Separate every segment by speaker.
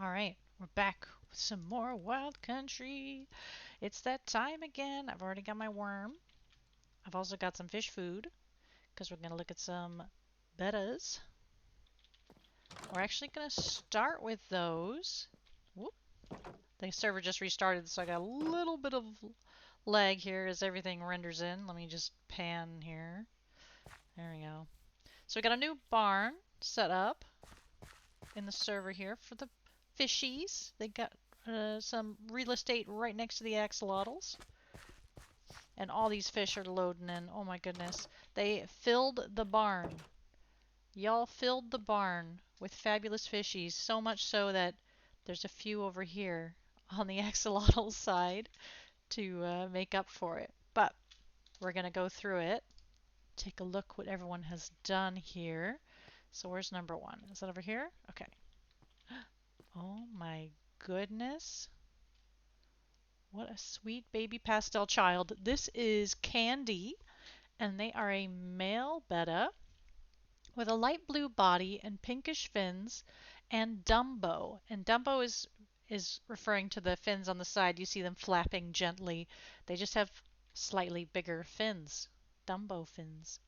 Speaker 1: Alright, we're back with some more Wild Country. It's that time again. I've already got my worm. I've also got some fish food because we're going to look at some bettas. We're actually going to start with those. Whoop. The server just restarted, so I got a little bit of lag here as everything renders in. Let me just pan here. There we go. So we got a new barn set up in the server here for the fishies. They got some real estate right next to the axolotls. And all these fish are loading in. Oh my goodness. They filled the barn. Y'all filled the barn with fabulous fishies. So much so that there's a few over here on the axolotl side to make up for it. But we're going to go through it. Take a look what everyone has done here. So where's number one? Is that over here? Okay. Oh my goodness. What a sweet baby pastel child. This is Candy, and they are a male betta with a light blue body and pinkish fins, and Dumbo. And Dumbo is referring to the fins on the side. You see them flapping gently. They just have slightly bigger fins. Dumbo fins.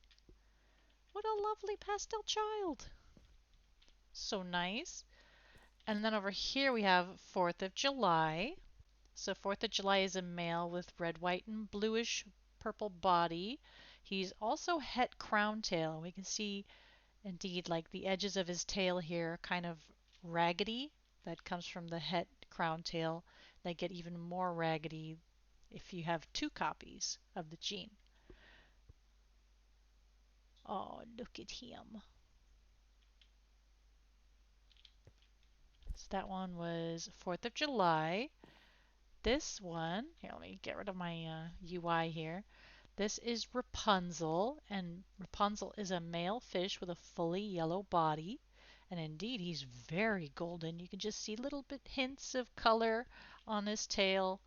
Speaker 1: What a lovely pastel child. So nice. And then over here we have 4th of July. So 4th of July is a male with red, white, and bluish purple body. He's also het crown tail. We can see indeed like the edges of his tail here are kind of raggedy. That comes from the het crown tail. They get even more raggedy if you have 2 copies of the gene. Oh, look at him. So that one was 4th of July. This one, here, let me get rid of my UI here. This is Rapunzel, and Rapunzel is a male fish with a fully yellow body. And indeed, he's very golden. You can just see little bit hints of color on his tail,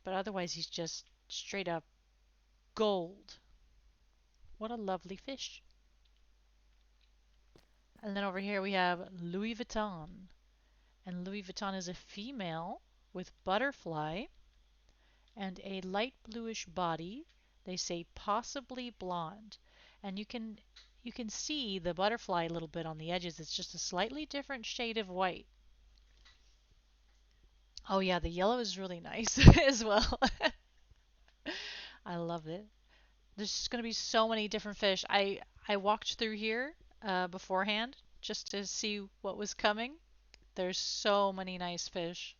Speaker 1: but otherwise he's just straight up gold. What a lovely fish. And then over here we have Louis Vuitton. And Louis Vuitton is a female with butterfly and a light bluish body. They say possibly blonde. And you can see the butterfly a little bit on the edges. It's just a slightly different shade of white. Oh yeah, the yellow is really nice as well. I love it. There's just going to be so many different fish. I walked through here beforehand just to see what was coming. There's so many nice fish.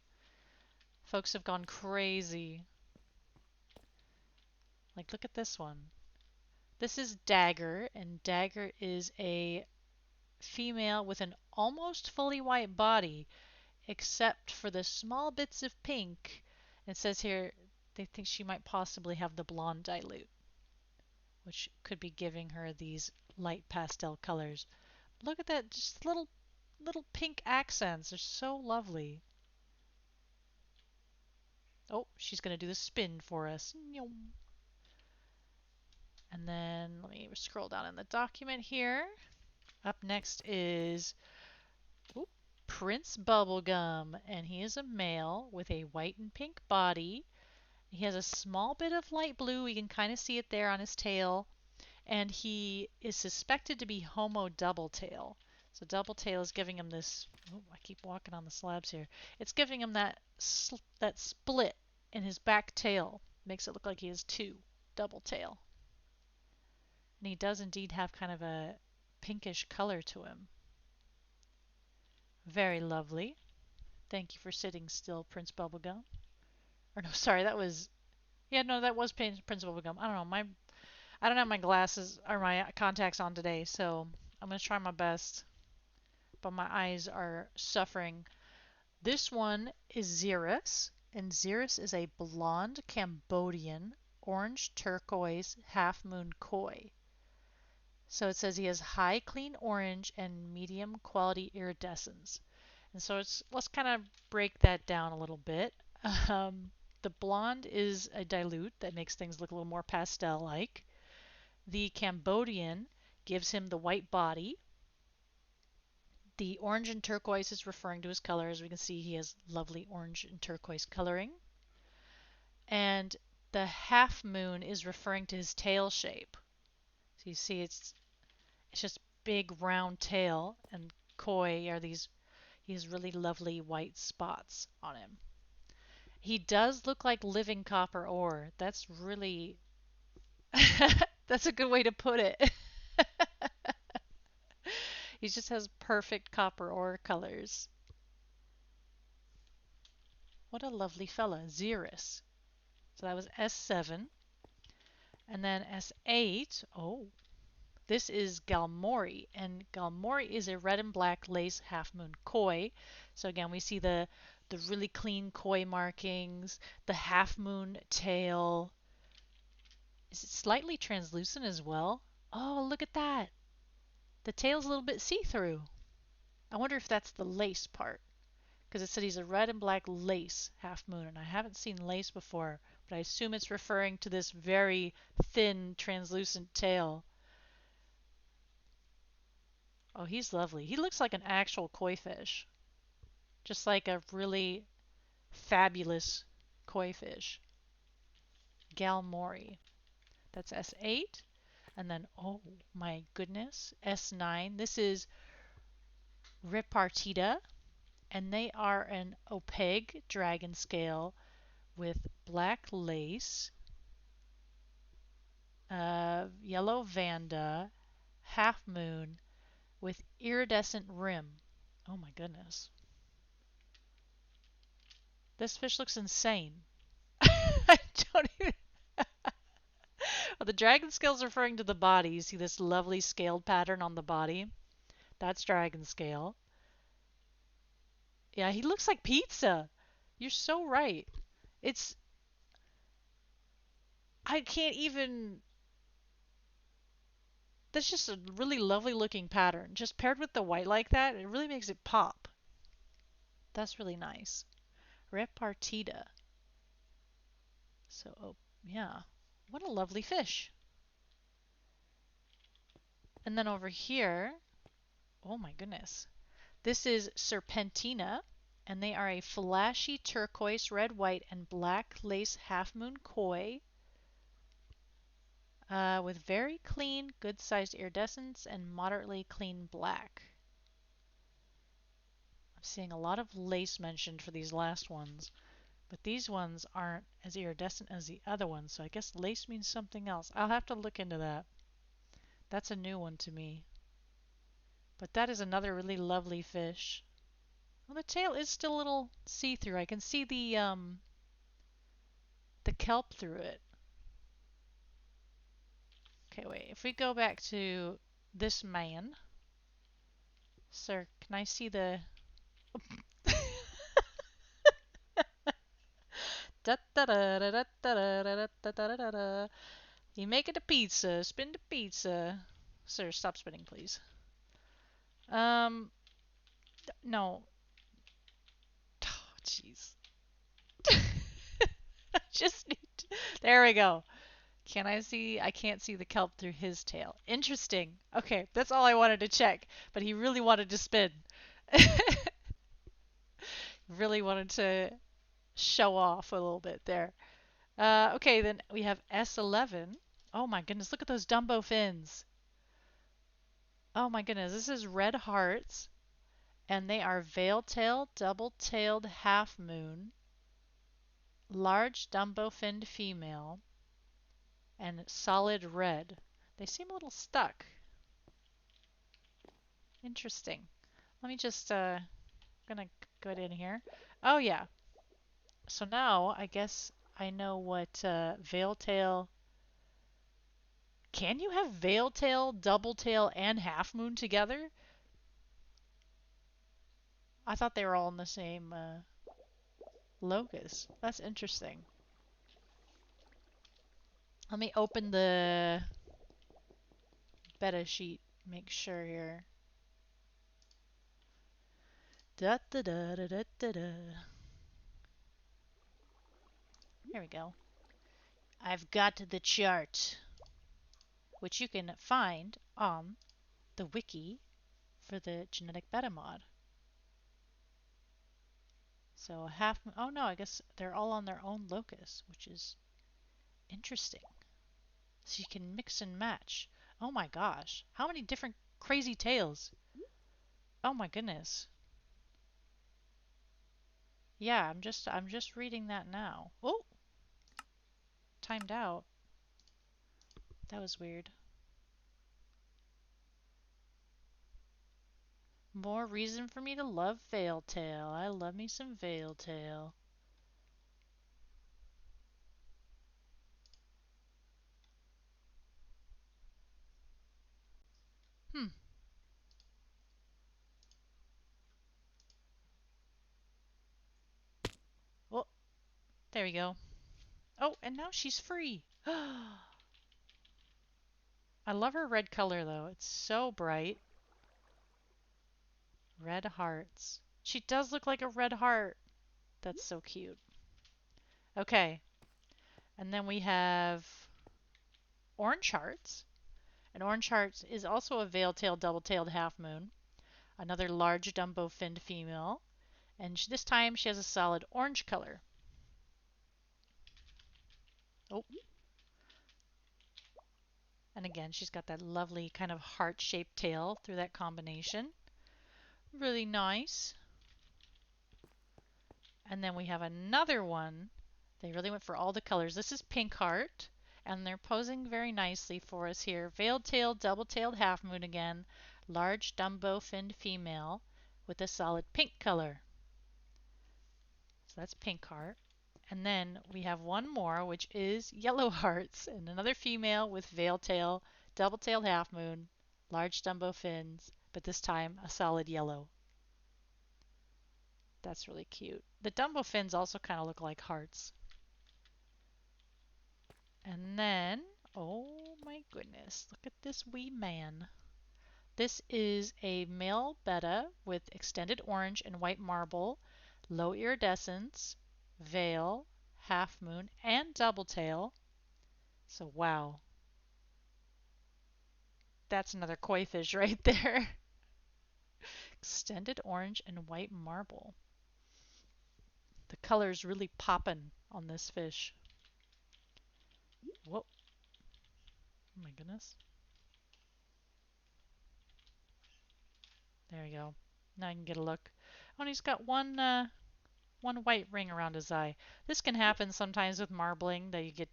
Speaker 1: Folks have gone crazy. Like, look at this one. This is Dagger, and Dagger is a female with an almost fully white body, except for the small bits of pink. It says here they think she might possibly have the blonde dilute, which could be giving her these light pastel colors. Look at that, just little pink accents. They're so lovely. Oh, she's going to do the spin for us. And then let me scroll down in the document here. Up next is Prince Bubblegum, and he is a male with a white and pink body. He has a small bit of light blue. We can kind of see it there on his tail. And he is suspected to be Homo double tail. So double tail is giving him this, oh, I keep walking on the slabs here. It's giving him that split in his back tail. Makes it look like he has 2 double tail. And he does indeed have kind of a pinkish color to him. Very lovely. Thank you for sitting still, Prince Bubblegum. Or no, sorry, that was, yeah, no, that was Prince Bubblegum. I don't know, I don't have my glasses or my contacts on today, so I'm going to try my best. But my eyes are suffering. This one is Xerus, and Xerus is a blonde Cambodian, orange turquoise, half moon koi. So it says he has high clean orange and medium quality iridescence. And so let's kind of break that down a little bit. The blonde is a dilute that makes things look a little more pastel-like. The Cambodian gives him the white body. The orange and turquoise is referring to his color. As we can see, he has lovely orange and turquoise coloring. And the half moon is referring to his tail shape. So you see it's just big round tail, and koi are these, he has really lovely white spots on him. He does look like living copper ore. That's really that's a good way to put it. He just has perfect copper ore colors. What a lovely fella. Xerus. So that was S7. And then S8. Oh, this is Galmori. And Galmori is a red and black lace half moon koi. So again, we see the really clean koi markings, the half moon tail. Is it slightly translucent as well? Oh, look at that. The tail's a little bit see-through. I wonder if that's the lace part. Because it said he's a red and black lace half moon, and I haven't seen lace before, but I assume it's referring to this very thin, translucent tail. Oh, he's lovely. He looks like an actual koi fish. Just like a really fabulous koi fish. Galmori. That's S8. And then, oh my goodness, S9. This is Repartita, and they are an opaque dragon scale with black lace, yellow vanda, half moon with iridescent rim. Oh my goodness. This fish looks insane. I don't even. Well, the dragon scale is referring to the body. You see this lovely scaled pattern on the body? That's dragon scale. Yeah, he looks like pizza. You're so right. It's. I can't even. That's just a really lovely looking pattern. Just paired with the white like that, it really makes it pop. That's really nice. Repartita. So, oh, yeah. What a lovely fish. And then over here, oh my goodness. This is Serpentina, and they are a flashy turquoise, red, white, and black lace half moon koi with very clean, good-sized iridescence and moderately clean black. I'm seeing a lot of lace mentioned for these last ones, but these ones aren't as iridescent as the other ones, so I guess lace means something else. I'll have to look into that. That's a new one to me. But that is another really lovely fish. Well, the tail is still a little see-through. I can see the kelp through it. Okay, wait. If we go back to this man, sir, can I see the? You make it a pizza. Spin the pizza, sir. Stop spinning, please. No. Oh, jeez. Just need. There we go. Can I see? I can't see the kelp through his tail. Interesting. Okay, that's all I wanted to check. But he really wanted to spin. Really wanted to show off a little bit there. Okay, then we have S11. Oh my goodness, look at those Dumbo fins. Oh my goodness, this is red hearts, and they are veil-tailed, double-tailed half moon, large Dumbo finned female, and solid red. They seem a little stuck. Interesting. Let me just, gonna go in here. Oh yeah. So now I guess I know what veil tail. Can you have veil tail, double tail, and half moon together? I thought they were all in the same locus. That's interesting. Let me open the beta sheet. Make sure here. Da da da da da da da. Here we go. I've got the chart, which you can find on the wiki for the Genetic Betta mod. So half, oh no, I guess they're all on their own locus, which is interesting. So you can mix and match. Oh my gosh, how many different crazy tails? Oh my goodness. Yeah, I'm just reading that now. Oh, timed out. That was weird. More reason for me to love Veiltail. I love me some Veiltail. Hmm. Oh, there we go. Oh, and now she's free. I love her red color though. It's so bright. Red hearts. She does look like a red heart. That's so cute. Okay. And then we have orange hearts. And orange hearts is also a veil-tailed, double-tailed half moon. Another large Dumbo-finned female. And this time she has a solid orange color. Oh. And again, she's got that lovely kind of heart-shaped tail through that combination. Really nice. And then we have another one. They really went for all the colors. This is Pink Heart, and they're posing very nicely for us here. Veiled-tailed, double-tailed half moon again. Large Dumbo-finned female with a solid pink color. So that's Pink Heart. And then we have one more, which is Yellow Hearts, and another female with veil-tail, double-tailed half moon, large Dumbo fins, but this time a solid yellow. That's really cute. The Dumbo fins also kind of look like hearts. And then, oh my goodness, look at this wee man. This is a male betta with extended orange and white marble, low iridescence, veil, half moon, and double tail. So wow, that's another koi fish right there. Extended orange and white marble. The color's really popping on this fish. Whoa, oh my goodness. There we go. Now I can get a look. Oh, and he's got one white ring around his eye. This can happen sometimes with marbling, that you get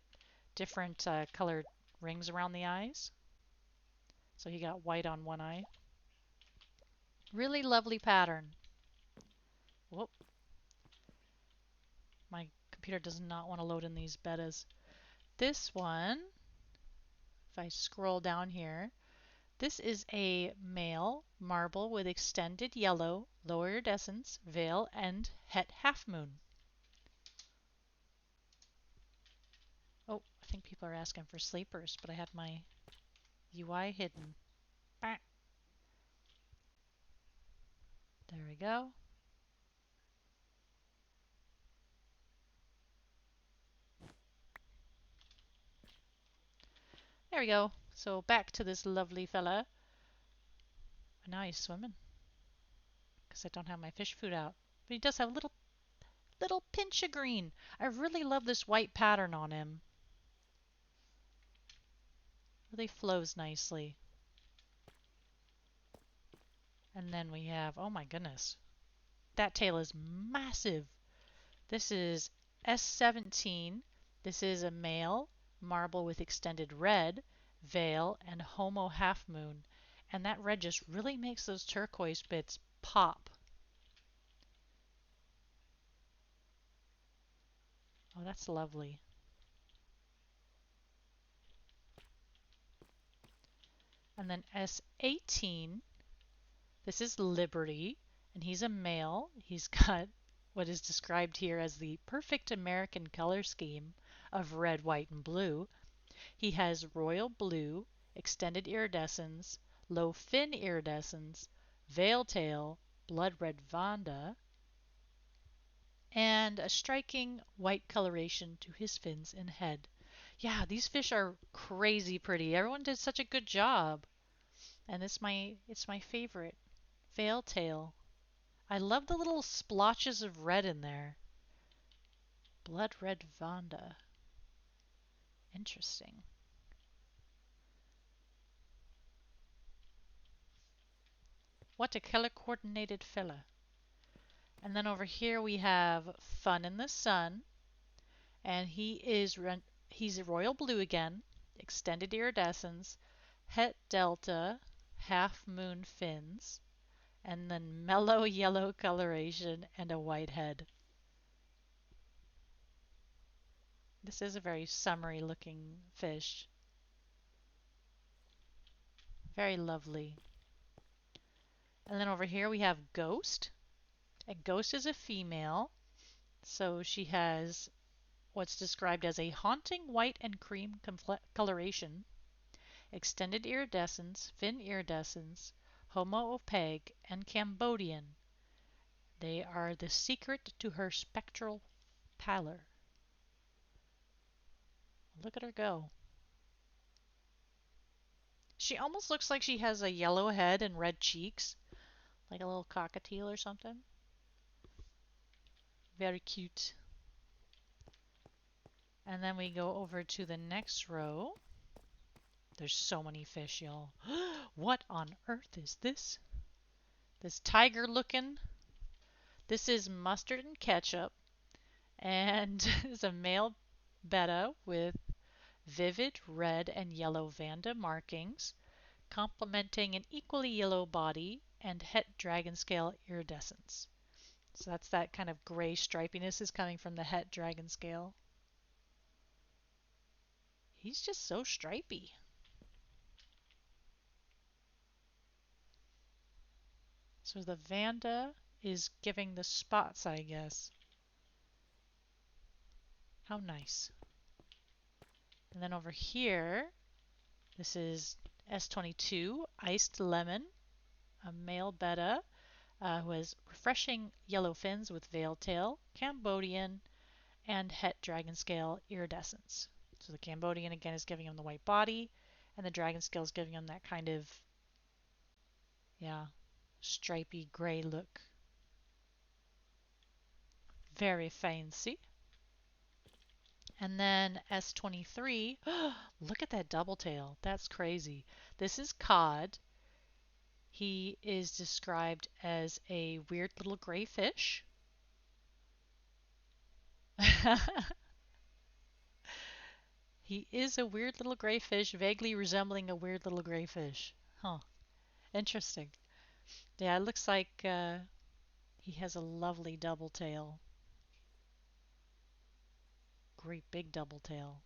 Speaker 1: different colored rings around the eyes. So he got white on one eye. Really lovely pattern. Whoop. My computer does not want to load in these bettas. This one, if I scroll down here, this is a male marble with extended yellow, low iridescence, veil, and het half moon. Oh, I think people are asking for sleepers, but I have my UI hidden. There we go. There we go. So back to this lovely fella. And now he's swimming because I don't have my fish food out. But he does have a little pinch of green. I really love this white pattern on him. Really flows nicely. And then we have, oh my goodness, that tail is massive. This is S17. This is a male marble with extended red, veil, and homo half moon. And that red just really makes those turquoise bits pop. Oh, that's lovely. And then S18, this is Liberty, and he's a male. He's got what is described here as the perfect American color scheme of red, white, and blue. He has royal blue, extended iridescence, low fin iridescence, veil tail, blood red vanda, and a striking white coloration to his fins and head. Yeah, these fish are crazy pretty. Everyone did such a good job. And it's my favorite. Veil tail. I love the little splotches of red in there. Blood red Vonda. Interesting. What a color coordinated fella. And then over here we have Fun in the Sun. And he's a royal blue again. Extended iridescence. Het delta. Half moon fins. And then mellow yellow coloration and a white head. This is a very summery looking fish. Very lovely. And then over here we have Ghost. And Ghost is a female. So she has what's described as a haunting white and cream coloration, extended iridescence, fin iridescence, homo-opaque, and Cambodian. They are the secret to her spectral pallor. Look at her go. She almost looks like she has a yellow head and red cheeks, like a little cockatiel or something. Very cute. And then we go over to the next row. There's so many fish, y'all. What on earth is this? This tiger looking. This is mustard and ketchup. And is a male betta with vivid red and yellow Vanda markings, complementing an equally yellow body and het dragon scale iridescence. So that's that kind of gray stripiness is coming from the het dragon scale. He's just so stripy. So the Vanda is giving the spots, I guess. How nice. And then over here, this is S22, Iced Lemon, a male betta who has refreshing yellow fins with veil tail, Cambodian, and het dragon scale iridescence. So the Cambodian again is giving him the white body, and the dragon scale is giving him that kind of, yeah, stripy gray look. Very fancy. And then S23, look at that double tail. That's crazy. This is cod. He is described as a weird little gray fish. He is a weird little gray fish, vaguely resembling a weird little gray fish. Huh. Interesting. Yeah, it looks like he has a lovely double tail. Great big double tail.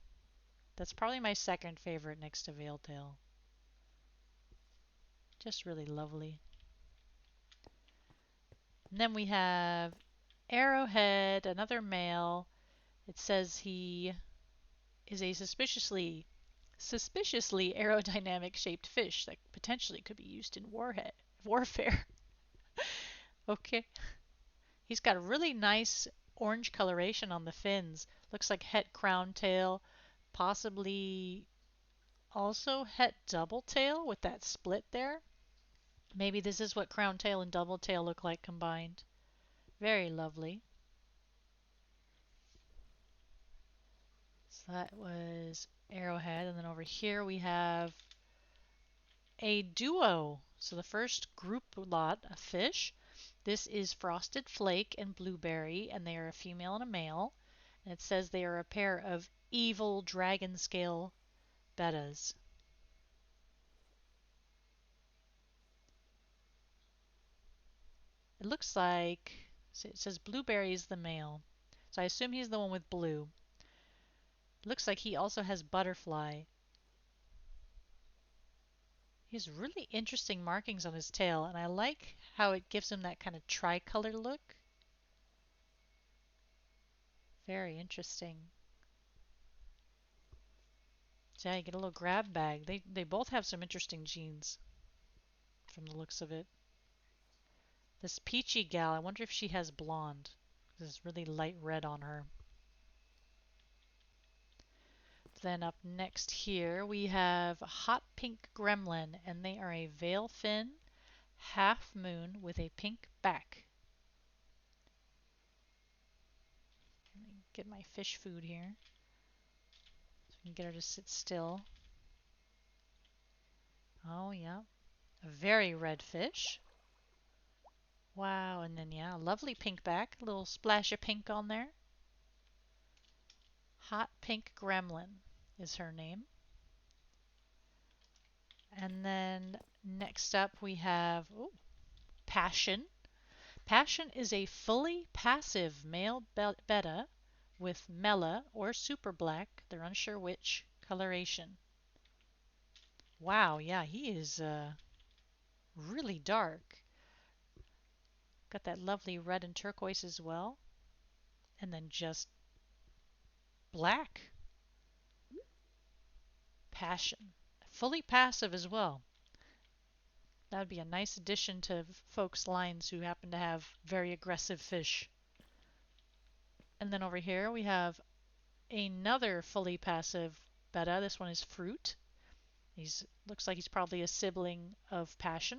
Speaker 1: That's probably my second favorite next to veil tail. Just really lovely. And then we have Arrowhead, another male. It says he is a suspiciously aerodynamic shaped fish that potentially could be used in warfare. Okay. He's got a really nice orange coloration on the fins. Looks like het crown tail, possibly also het double tail with that split there. Maybe this is what crown tail and double tail look like combined. Very lovely. So that was Arrowhead, and then over here we have a duo. So the first group lot of fish. This is Frosted Flake and Blueberry, and they are a female and a male. And it says they are a pair of evil dragon scale bettas. It looks like, so it says Blueberry is the male. So I assume he's the one with blue. It looks like he also has butterfly. He has really interesting markings on his tail, and I like how it gives him that kind of tricolor look. Very interesting. So yeah, you get a little grab bag. They both have some interesting genes from the looks of it. This peachy gal, I wonder if she has blonde. This really light red on her. Then up next here we have Hot Pink Gremlin, and they are a veil fin, half moon with a pink back. Let me get my fish food here so we can get her to sit still. Oh, yeah. A very red fish. Wow, and then, yeah, a lovely pink back. A little splash of pink on there. Hot Pink Gremlin is her name. And then next up we have Passion. Passion is a fully passive male betta with mela or super black, they're unsure which, coloration. Wow, yeah, he is really dark. Got that lovely red and turquoise as well. And then just black. Passion. Fully passive as well. That would be a nice addition to folks' lines who happen to have very aggressive fish. And then over here we have another fully passive betta. This one is Fruit. Looks like he's probably a sibling of Passion.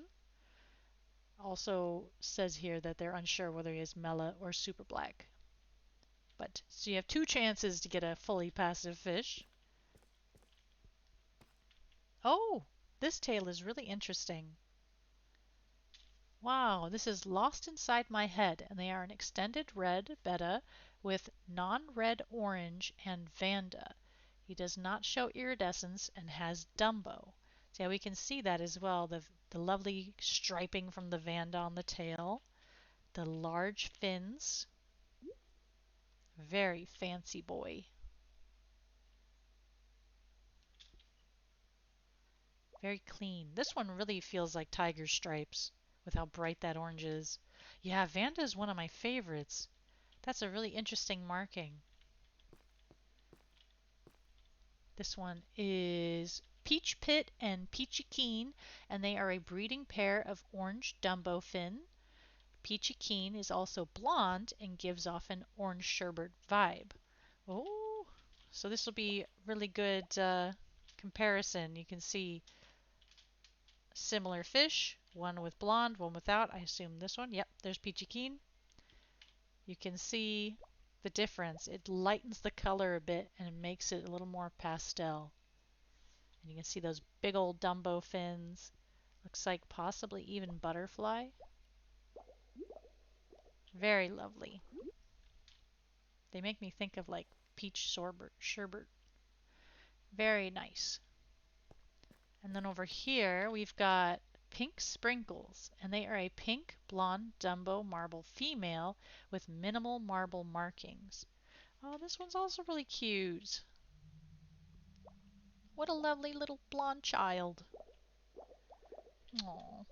Speaker 1: Also says here that they're unsure whether he is Mela or Super Black. But so you have two chances to get a fully passive fish. Oh, this tail is really interesting. Wow, this is Lost Inside My Head, and they are an extended red betta with non-red orange and Vanda. He does not show iridescence and has Dumbo. So yeah, we can see that as well, the lovely striping from the Vanda on the tail, the large fins. Very fancy boy. Very clean. This one really feels like tiger stripes with how bright that orange is. Yeah, Vanda is one of my favorites. That's a really interesting marking. This one is Peach Pit and Peachy Keen, and they are a breeding pair of orange Dumbo fin. Peachy Keen is also blonde and gives off an orange sherbet vibe. Oh, so this will be really good comparison. You can see similar fish, one with blonde, one without. I assume this one. Yep, there's Peachy Keen. You can see the difference. It lightens the color a bit and makes it a little more pastel. And you can see those big old Dumbo fins. Looks like possibly even butterfly. Very lovely. They make me think of like peach sherbet. Very nice. And then over here we've got Pink Sprinkles, and they are a pink blonde Dumbo marble female with minimal marble markings. Oh, this one's also really cute. What a lovely little blonde child. Aww.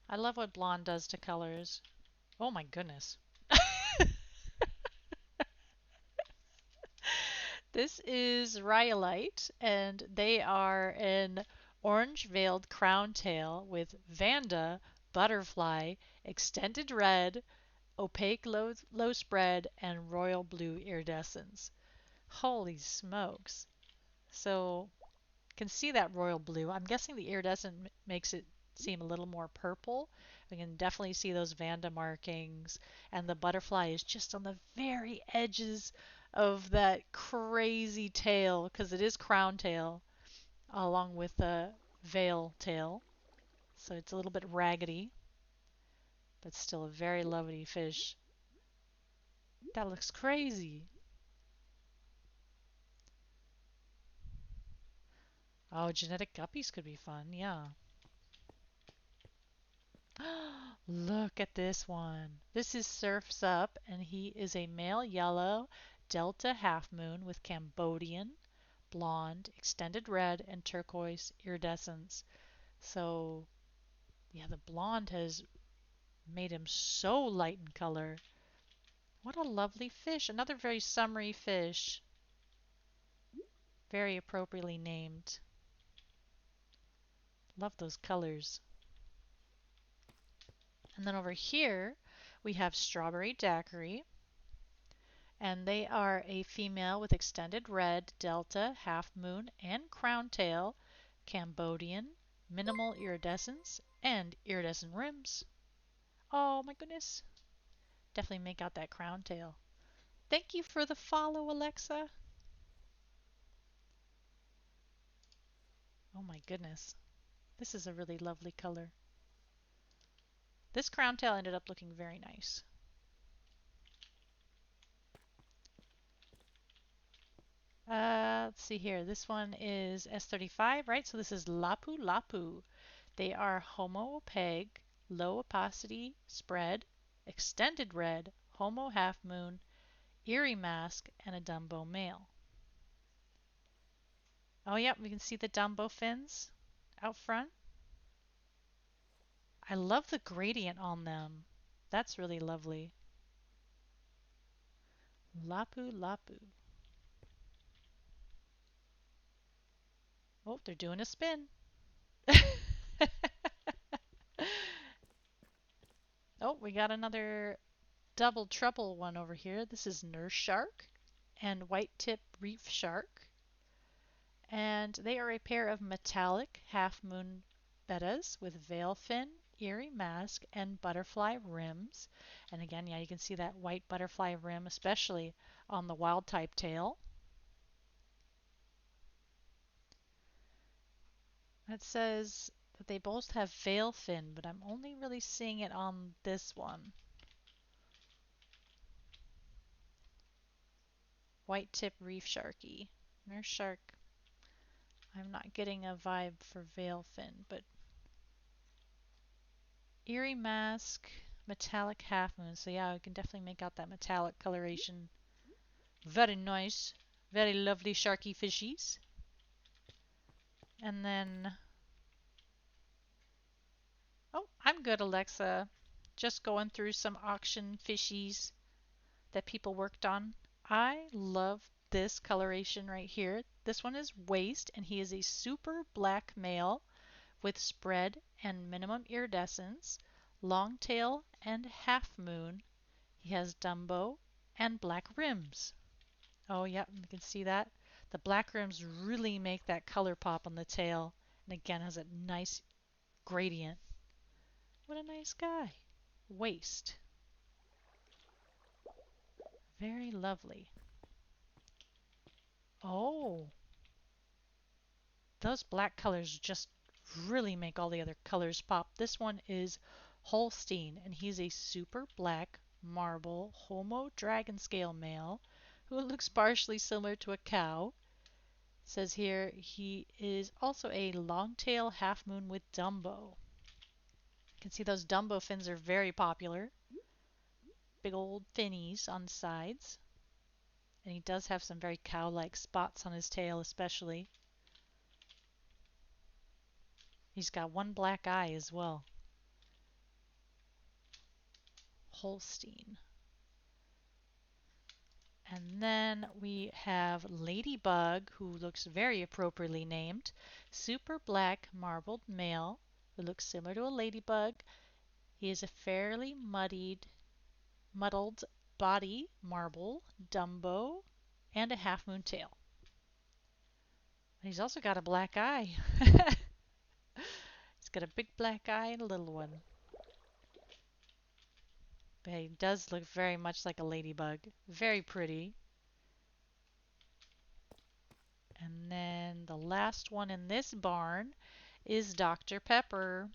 Speaker 1: I love what blonde does to colors. Oh my goodness. This is Rhyolite, and they are an orange-veiled crown tail with Vanda, butterfly, extended red, opaque low spread, and royal blue iridescence. Holy smokes. So can see that royal blue. I'm guessing the iridescent makes it seem a little more purple. We can definitely see those Vanda markings, and the butterfly is just on the very edges of that crazy tail because it is crown tail along with the veil tail. So it's a little bit raggedy, but still a very lovely fish. That looks crazy. Oh, genetic guppies could be fun, yeah. Look at this one. This is Surf's Up, and he is a male yellow Delta half moon with Cambodian, blonde, extended red, and turquoise iridescence. So, yeah, the blonde has made him so light in color. What a lovely fish. Another very summery fish. Very appropriately named. Love those colors. And then over here, we have Strawberry Daiquiri. And they are a female with extended red, delta, half moon, and crown tail, Cambodian, minimal iridescence, and iridescent rims. Oh my goodness. Definitely make out that crown tail. Thank you for the follow, Alexa. Oh my goodness. This is a really lovely color. This crown tail ended up looking very nice. Let's see here. This one is S35, right? So this is Lapu Lapu. They are homo peg, low opacity spread, extended red, homo half moon, eerie mask, and a Dumbo male. Oh, yep, we can see the Dumbo fins out front. I love the gradient on them. That's really lovely. Lapu Lapu. Oh, they're doing a spin. Oh, we got another double trouble one over here. This is nurse shark and white tip reef shark. And they are a pair of metallic half moon bettas with veil fin, eerie mask, and butterfly rims. And again, yeah, you can see that white butterfly rim, especially on the wild type tail. It says that they both have veil fin, but I'm only really seeing it on this one. White tip reef sharky. Nurse shark. I'm not getting a vibe for veil fin, but eerie mask, metallic half moon. So yeah, we can definitely make out that metallic coloration. Very nice. Very lovely sharky fishies. And then, oh, I'm good, Alexa. Just going through some auction fishies that people worked on. I love this coloration right here. This one is waist, and he is a super black male with spread and minimum iridescence, long tail and half moon. He has Dumbo and black rims. Oh, yeah, you can see that. The black rims really make that color pop on the tail, and again has a nice gradient. What a nice guy. Waist. Very lovely. Oh, those black colors just really make all the other colors pop. This one is Holstein, and he's a super black marble homo dragon scale male who looks partially similar to a cow. It says here he is also a long tail half moon with Dumbo. You can see those Dumbo fins are very popular. Big old finnies on the sides. And he does have some very cow-like spots on his tail especially. He's got one black eye as well. Holstein. And then we have Ladybug, who looks very appropriately named. Super black marbled male who looks similar to a ladybug. He is a fairly muddled body, marble, Dumbo, and a half moon tail. He's also got a black eye. He's got a big black eye and a little one. But he does look very much like a ladybug. Very pretty. And then the last one in this barn is Dr. Pepper.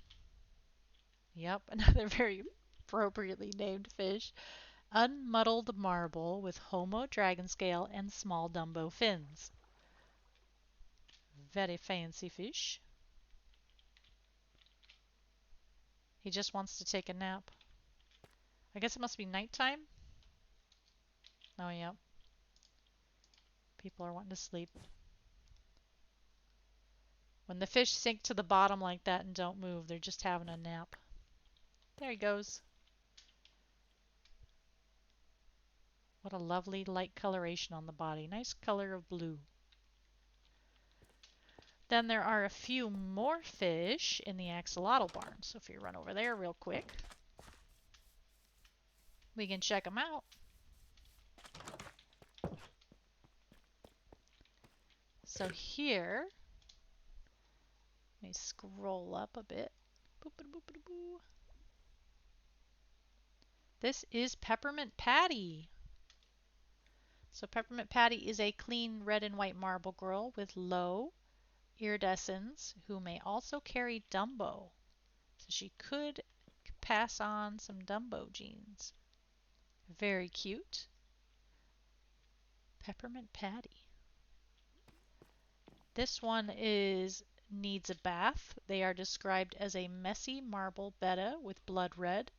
Speaker 1: Yep, another very appropriately named fish. Unmuddled marble with homo dragon scale and small Dumbo fins. Very fancy fish. He just wants to take a nap. I guess it must be nighttime. Oh, yeah. People are wanting to sleep. When the fish sink to the bottom like that and don't move, they're just having a nap. There he goes. What a lovely light coloration on the body. Nice color of blue. Then there are a few more fish in the axolotl barn. So if you run over there real quick, we can check them out. So here, let me scroll up a bit. Boop. This is Peppermint Patty. So Peppermint Patty is a clean red and white marble girl with low iridescence who may also carry Dumbo. So she could pass on some Dumbo genes. Very cute. Peppermint Patty. This one needs a bath. They are described as a messy marble betta with blood red.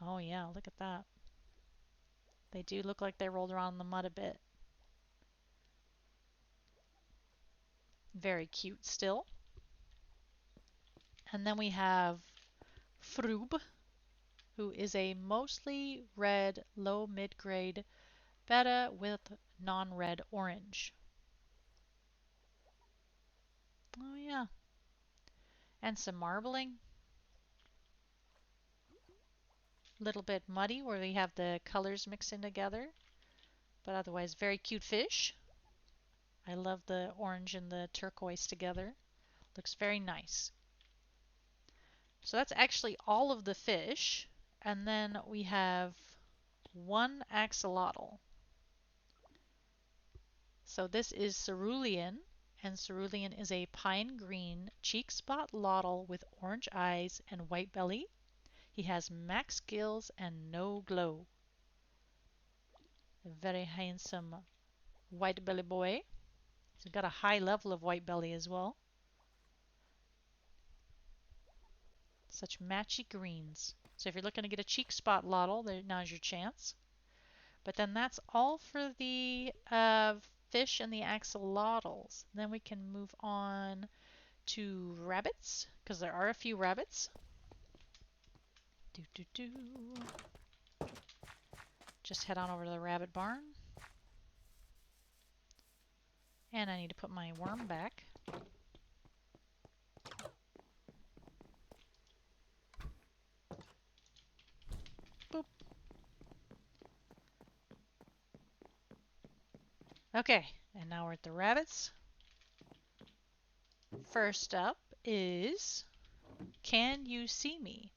Speaker 1: Oh yeah, look at that. They do look like they rolled around in the mud a bit. Very cute still. And then we have Froob, who is a mostly red, low mid-grade betta with non-red orange. Oh yeah. And some marbling. Little bit muddy where we have the colors mixing together, but otherwise very cute fish. I love the orange and the turquoise together. Looks very nice. So that's actually all of the fish. And then we have one axolotl. So this is cerulean, and cerulean is a pine green cheek spot lotl with orange eyes and white belly. He has max gills and no glow. A very handsome white belly boy. He's got a high level of white belly as well. Such matchy greens. So if you're looking to get a cheek spot lotl, now's your chance. But then that's all for the fish and the axolotls. Then we can move on to rabbits, because there are a few rabbits. Just head on over to the rabbit barn. And I need to put my worm back. Boop. Okay, and now we're at the rabbits. First up is Can You See Me?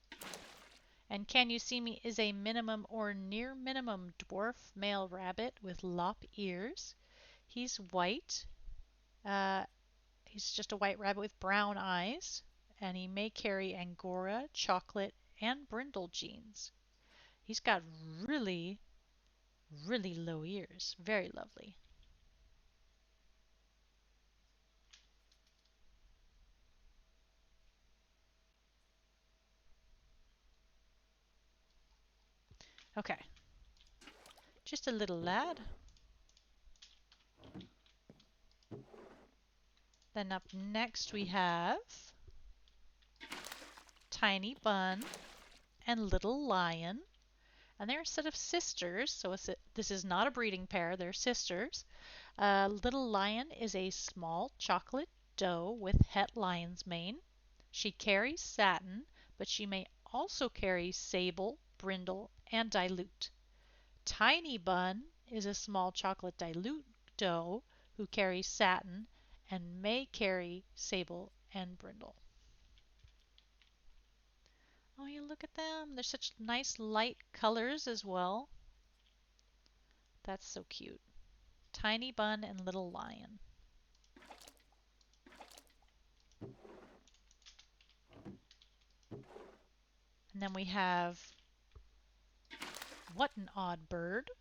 Speaker 1: And Can You See Me is a minimum or near minimum dwarf male rabbit with lop ears. He's white. He's just a white rabbit with brown eyes, and he may carry Angora, chocolate, and brindle genes. He's got really, really low ears. Very lovely. Okay. Just a little lad. Then up next we have Tiny Bun and Little Lion. And they're a set of sisters, so this is not a breeding pair, they're sisters. Little Lion is a small chocolate doe with het lion's mane. She carries satin, but she may also carry sable, brindle, and dilute. Tiny Bun is a small chocolate dilute doe who carries satin and may carry sable and brindle. Oh, you look at them. They're such nice light colors as well. That's so cute. Tiny Bun and Little Lion. And then we have What an Odd Bird,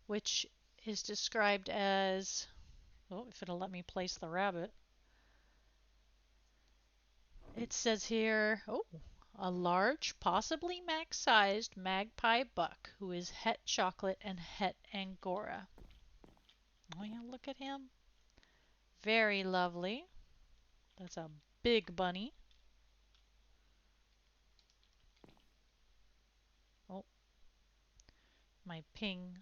Speaker 1: which is described as, oh, if it'll let me place the rabbit. It says here, oh, a large, possibly max-sized magpie buck who is het chocolate and het angora. Oh yeah, look at him. Very lovely. That's a big bunny. Oh, my ping.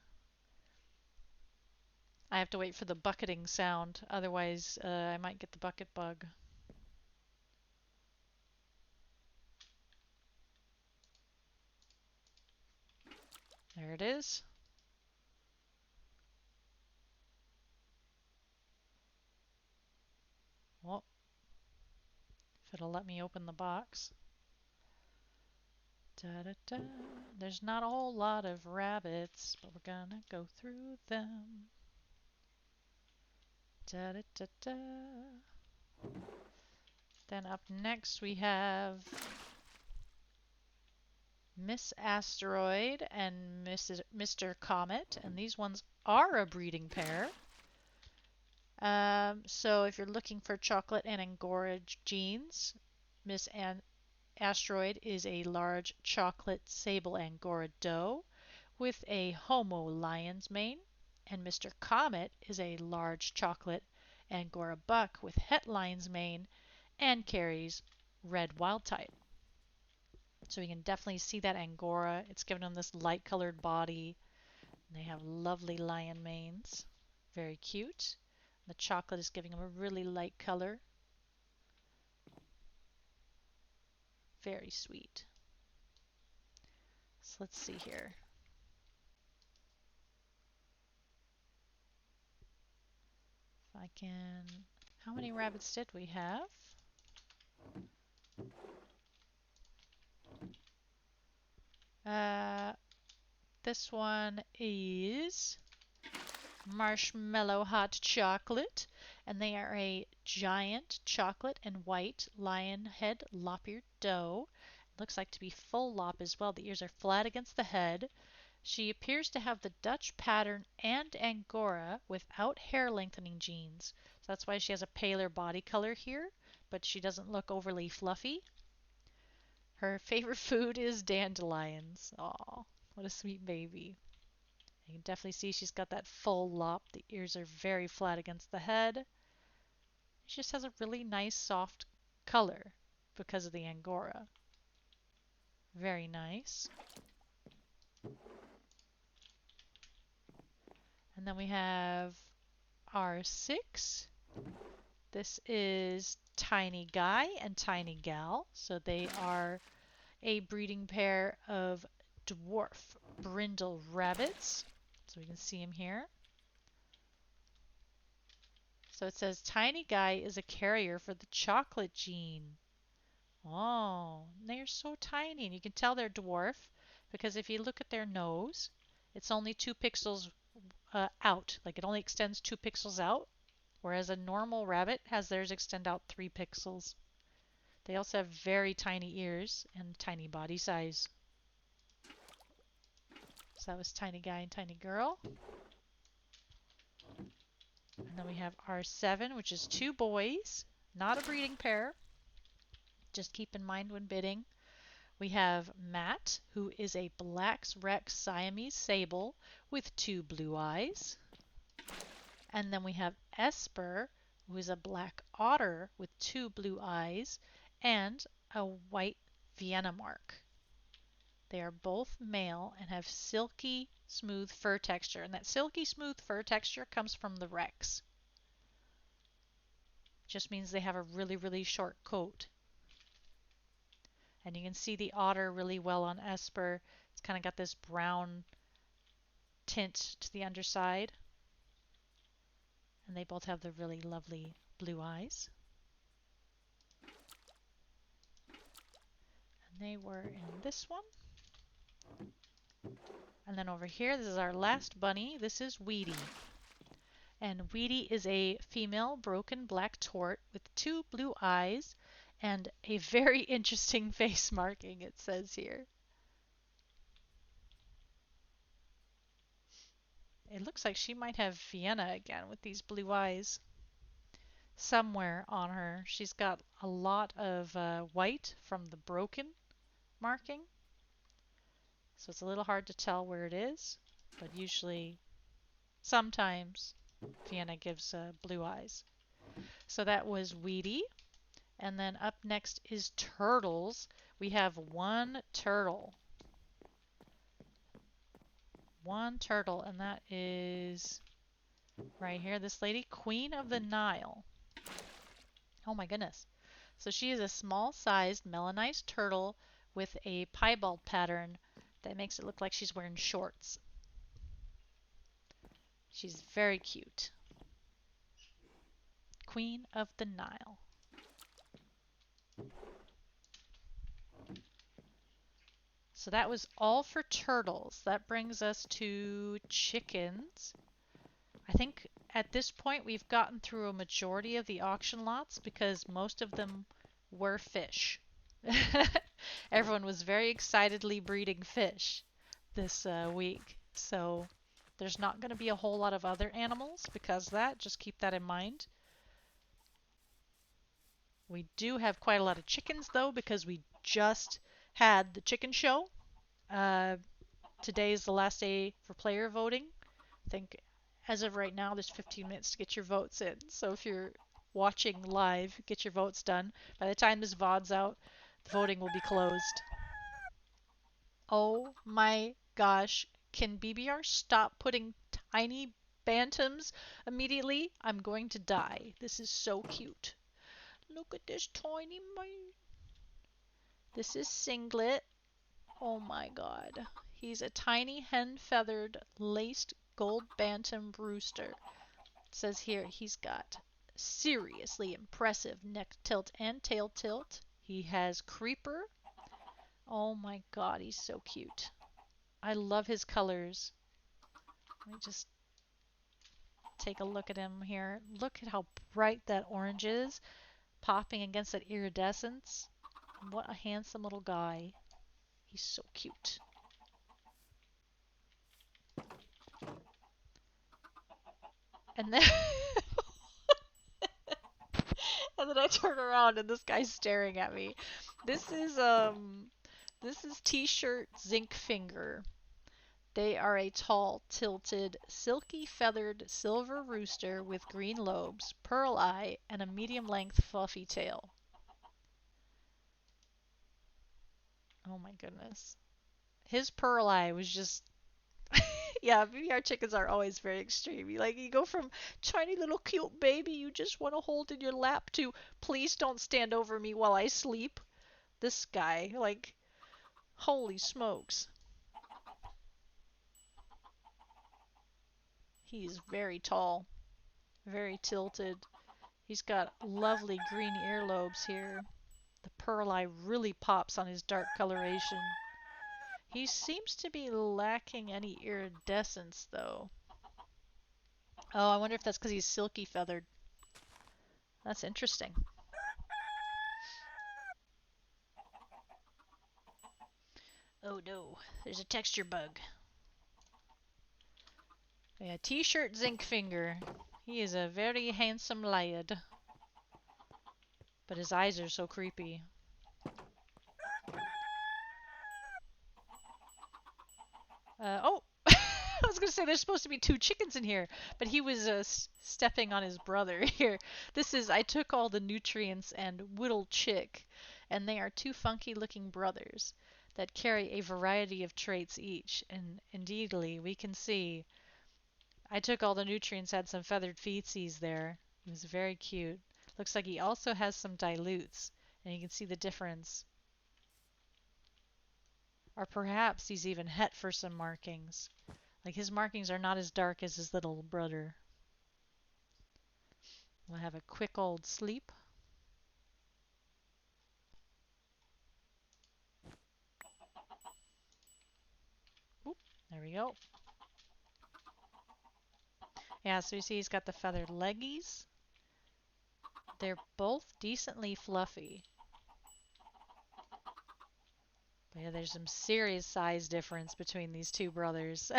Speaker 1: I have to wait for the bucketing sound, otherwise I might get the bucket bug. There it is. Oh, if it'll let me open the box. Da, da, da. There's not a whole lot of rabbits, but we're gonna go through them. Da, da, da, da. Then up next we have Miss Asteroid and Mr. Comet, and these ones are a breeding pair. So if you're looking for chocolate and Angora genes, Miss Asteroid is a large chocolate sable Angora doe with a homo lion's mane, and Mr. Comet is a large chocolate Angora buck with het lion's mane and carries red wild type. So you can definitely see that Angora. It's given them this light colored body. And they have lovely lion manes. Very cute. The chocolate is giving them a really light color. Very sweet. So let's see here. If I can... How many rabbits did we have? This one is Marshmallow Hot Chocolate, and they are a giant chocolate and white lion head lop-eared doe. Looks like to be full lop as well. The ears are flat against the head. She appears to have the Dutch pattern and Angora without hair lengthening genes. So that's why she has a paler body color here, but she doesn't look overly fluffy. Her favorite food is dandelions. Aw, what a sweet baby. You can definitely see she's got that full lop. The ears are very flat against the head. She just has a really nice soft color because of the Angora. Very nice. And then we have R6. This is Tiny Guy and Tiny Gal. So they are a breeding pair of dwarf brindle rabbits. So we can see him here. So it says Tiny Guy is a carrier for the chocolate gene. Oh, they're so tiny. And you can tell they're dwarf because if you look at their nose, it's only 2 pixels out. Like it only extends 2 pixels out, whereas a normal rabbit has theirs extend out 3 pixels. They also have very tiny ears and tiny body size. So that was Tiny Guy and Tiny Girl. And then we have R7, which is 2 boys, not a breeding pair. Just keep in mind when bidding. We have Matt, who is a Black Rex Siamese sable with 2 blue eyes. And then we have Esper, who is a black otter with 2 blue eyes and a white Vienna mark. They are both male and have silky smooth fur texture. And that silky smooth fur texture comes from the Rex. Just means they have a really, really short coat. And you can see the otter really well on Esper. It's kind of got this brown tint to the underside. And they both have the really lovely blue eyes. And they were in this one. And then over here, this is our last bunny. This is Wheatie. And Wheatie is a female broken black tort with 2 blue eyes and a very interesting face marking, it says here. It looks like she might have Vienna again with these blue eyes. Somewhere on her, she's got a lot of white from the broken marking. So it's a little hard to tell where it is, but usually, sometimes, Vienna gives blue eyes. So that was Wheatie. And then up next is turtles. We have one turtle. One turtle, and that is right here, this lady, Queen of the Nile. Oh my goodness. So she is a small-sized melanized turtle with a piebald pattern that makes it look like she's wearing shorts. She's very cute. Queen of the Nile. So that was all for turtles. That brings us to chickens. I think at this point we've gotten through a majority of the auction lots because most of them were fish. Everyone was very excitedly breeding fish this week. So there's not going to be a whole lot of other animals because of that. Just keep that in mind. We do have quite a lot of chickens though because we just had the chicken show. Uh, Today is the last day for player voting. I think as of right now, there's 15 minutes to get your votes in. So if you're watching live, get your votes done. By the time this VOD's out, the voting will be closed. Oh my gosh. Can BBR stop putting tiny bantams immediately? I'm going to die. This is so cute. Look at this tiny man. This is Singlet. Oh my god. He's a tiny hen-feathered, laced gold bantam rooster. It says here he's got seriously impressive neck tilt and tail tilt. He has creeper. Oh my god, he's so cute. I love his colors. Let me just take a look at him here. Look at how bright that orange is, popping against that iridescence. What a handsome little guy. He's so cute. And then and then I turn around and this guy's staring at me. This is T-shirt Zinc Finger. They are a tall, tilted, silky feathered silver rooster with green lobes, pearl eye, and a medium-length fluffy tail. Oh my goodness. His pearl eye was just yeah, BBR chickens are always very extreme. You go from tiny little cute baby you just want to hold in your lap to please don't stand over me while I sleep. This guy, holy smokes. He's very tall, very tilted. He's got lovely green earlobes here. The pearl eye really pops on his dark coloration. He seems to be lacking any iridescence though. Oh, I wonder if that's because he's silky feathered. That's interesting. Oh no, there's a texture bug. Yeah, T-shirt Zinc Finger. He is a very handsome lad. But his eyes are so creepy. Oh! I was going to say there's supposed to be two chickens in here, but he was stepping on his brother here. I took all the nutrients and whittled chick, and they are two funky looking brothers that carry a variety of traits each. And indeedly, we can see I took all the nutrients, had some feathered feetsies there. It was very cute. Looks like he also has some dilutes, and you can see the difference. Or perhaps he's even het for some markings. Like his markings are not as dark as his little brother. We'll have a quick old sleep. Oop, there we go. Yeah, so you see he's got the feathered leggies. They're both decently fluffy. But yeah, there's some serious size difference between these two brothers.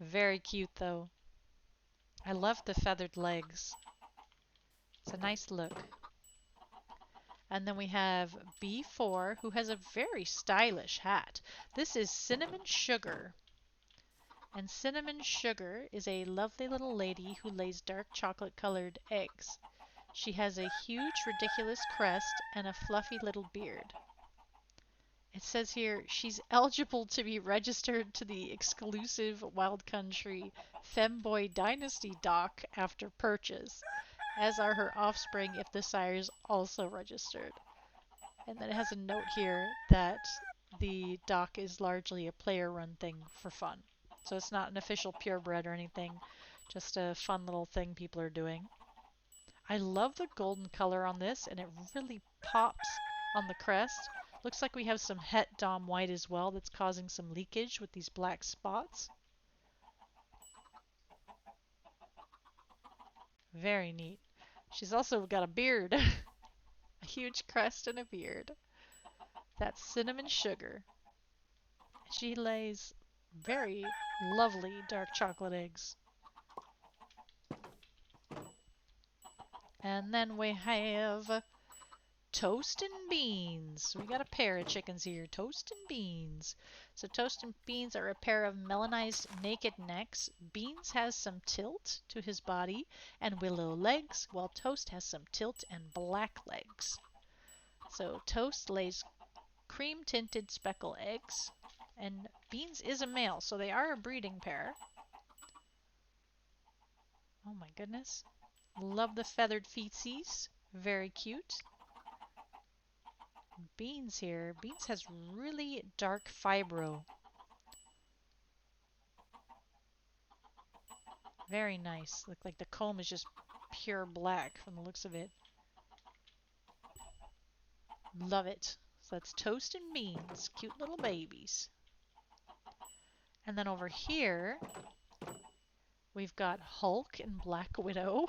Speaker 1: Very cute though. I love the feathered legs. It's a nice look. And then we have B4, who has a very stylish hat. This is Cinnamon Sugar. And Cinnamon Sugar is a lovely little lady who lays dark chocolate colored eggs. She has a huge, ridiculous crest and a fluffy little beard. It says here she's eligible to be registered to the exclusive Wild Country Femboy Dynasty dock after purchase, as are her offspring if the sire is also registered. And then it has a note here that the dock is largely a player-run thing for fun. So it's not an official purebred or anything, Just a fun little thing people are doing. I love the golden color on this, and it really pops on the crest. Looks like we have some het dom white as well that's causing some leakage with these black spots. Very neat. She's also got a beard. A huge crest and a beard. That's cinnamon sugar. She lays very lovely dark chocolate eggs. And then we have toast and beans. We got a pair of chickens here, toast and beans. So toast and beans are a pair of melanized naked necks. Beans has some tilt to his body and willow legs, while toast has some tilt and black legs. So toast lays cream tinted speckle eggs, and beans is a male, so they are a breeding pair. Oh my goodness. Love the feathered feetsies. Very cute. Beans here. Beans has really dark fibro. Very nice. Look like the comb is just pure black from the looks of it. Love it. So that's toast and beans. Cute little babies. And then over here, we've got Hulk and Black Widow.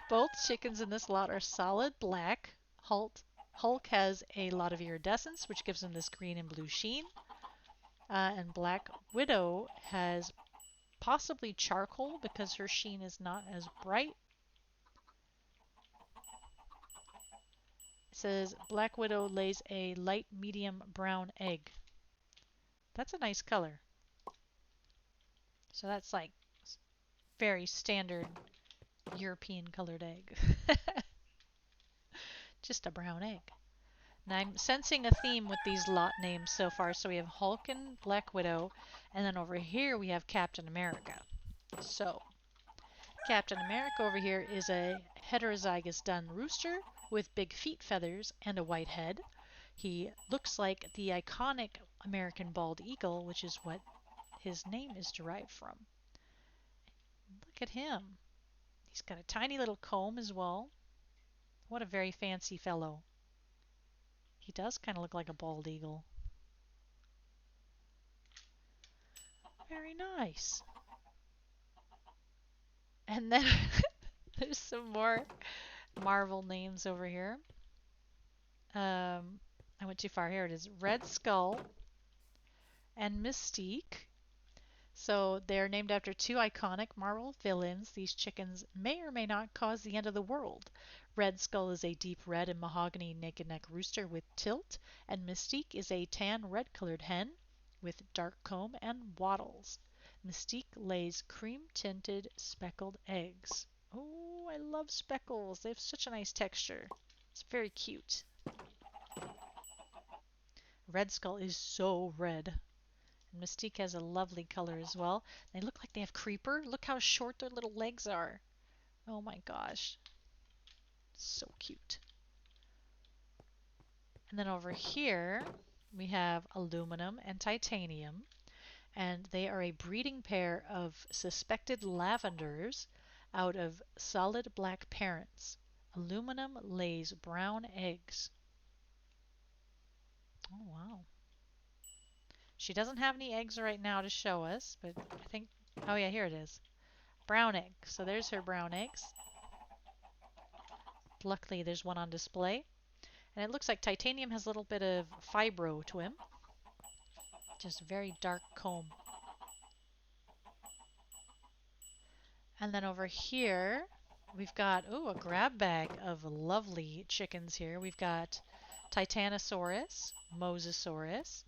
Speaker 1: Both chickens in this lot are solid black. Hulk has a lot of iridescence, which gives him this green and blue sheen. And Black Widow has possibly charcoal because her sheen is not as bright. It says Black Widow lays a light medium brown egg. That's a nice color. So that's like very standard European colored egg. Just a brown egg. Now I'm sensing a theme with these lot names so far. So we have Hulk and Black Widow, and then over here we have Captain America. So Captain America over here is a heterozygous dun rooster with big feet feathers and a white head. He looks like the iconic American bald eagle, which is what his name is derived from. Look at him. He's got a tiny little comb as well. What a very fancy fellow. He does kind of look like a bald eagle. Very nice. And then there's some more Marvel names over here. I went too far. Here it is. Red Skull and Mystique. So they're named after two iconic Marvel villains. These chickens may or may not cause the end of the world. Red Skull is a deep red and mahogany naked neck rooster with tilt, and Mystique is a tan red colored hen with dark comb and wattles. Mystique lays cream tinted speckled eggs. Oh, I love speckles. They have such a nice texture. It's very cute. Red Skull is so red. And Mystique has a lovely color as well. They look like they have creeper. Look how short their little legs are. Oh my gosh. So cute. And then over here, we have aluminum and titanium. And they are a breeding pair of suspected lavenders out of solid black parents. Aluminum lays brown eggs. Oh, wow. She doesn't have any eggs right now to show us, but I think, oh yeah, here it is. Brown egg. So there's her brown eggs. Luckily, there's one on display. And it looks like titanium has a little bit of fibro to him. Just very dark comb. And then over here, we've got, oh, a grab bag of lovely chickens here. We've got Titanosaurus, Mosasaurus,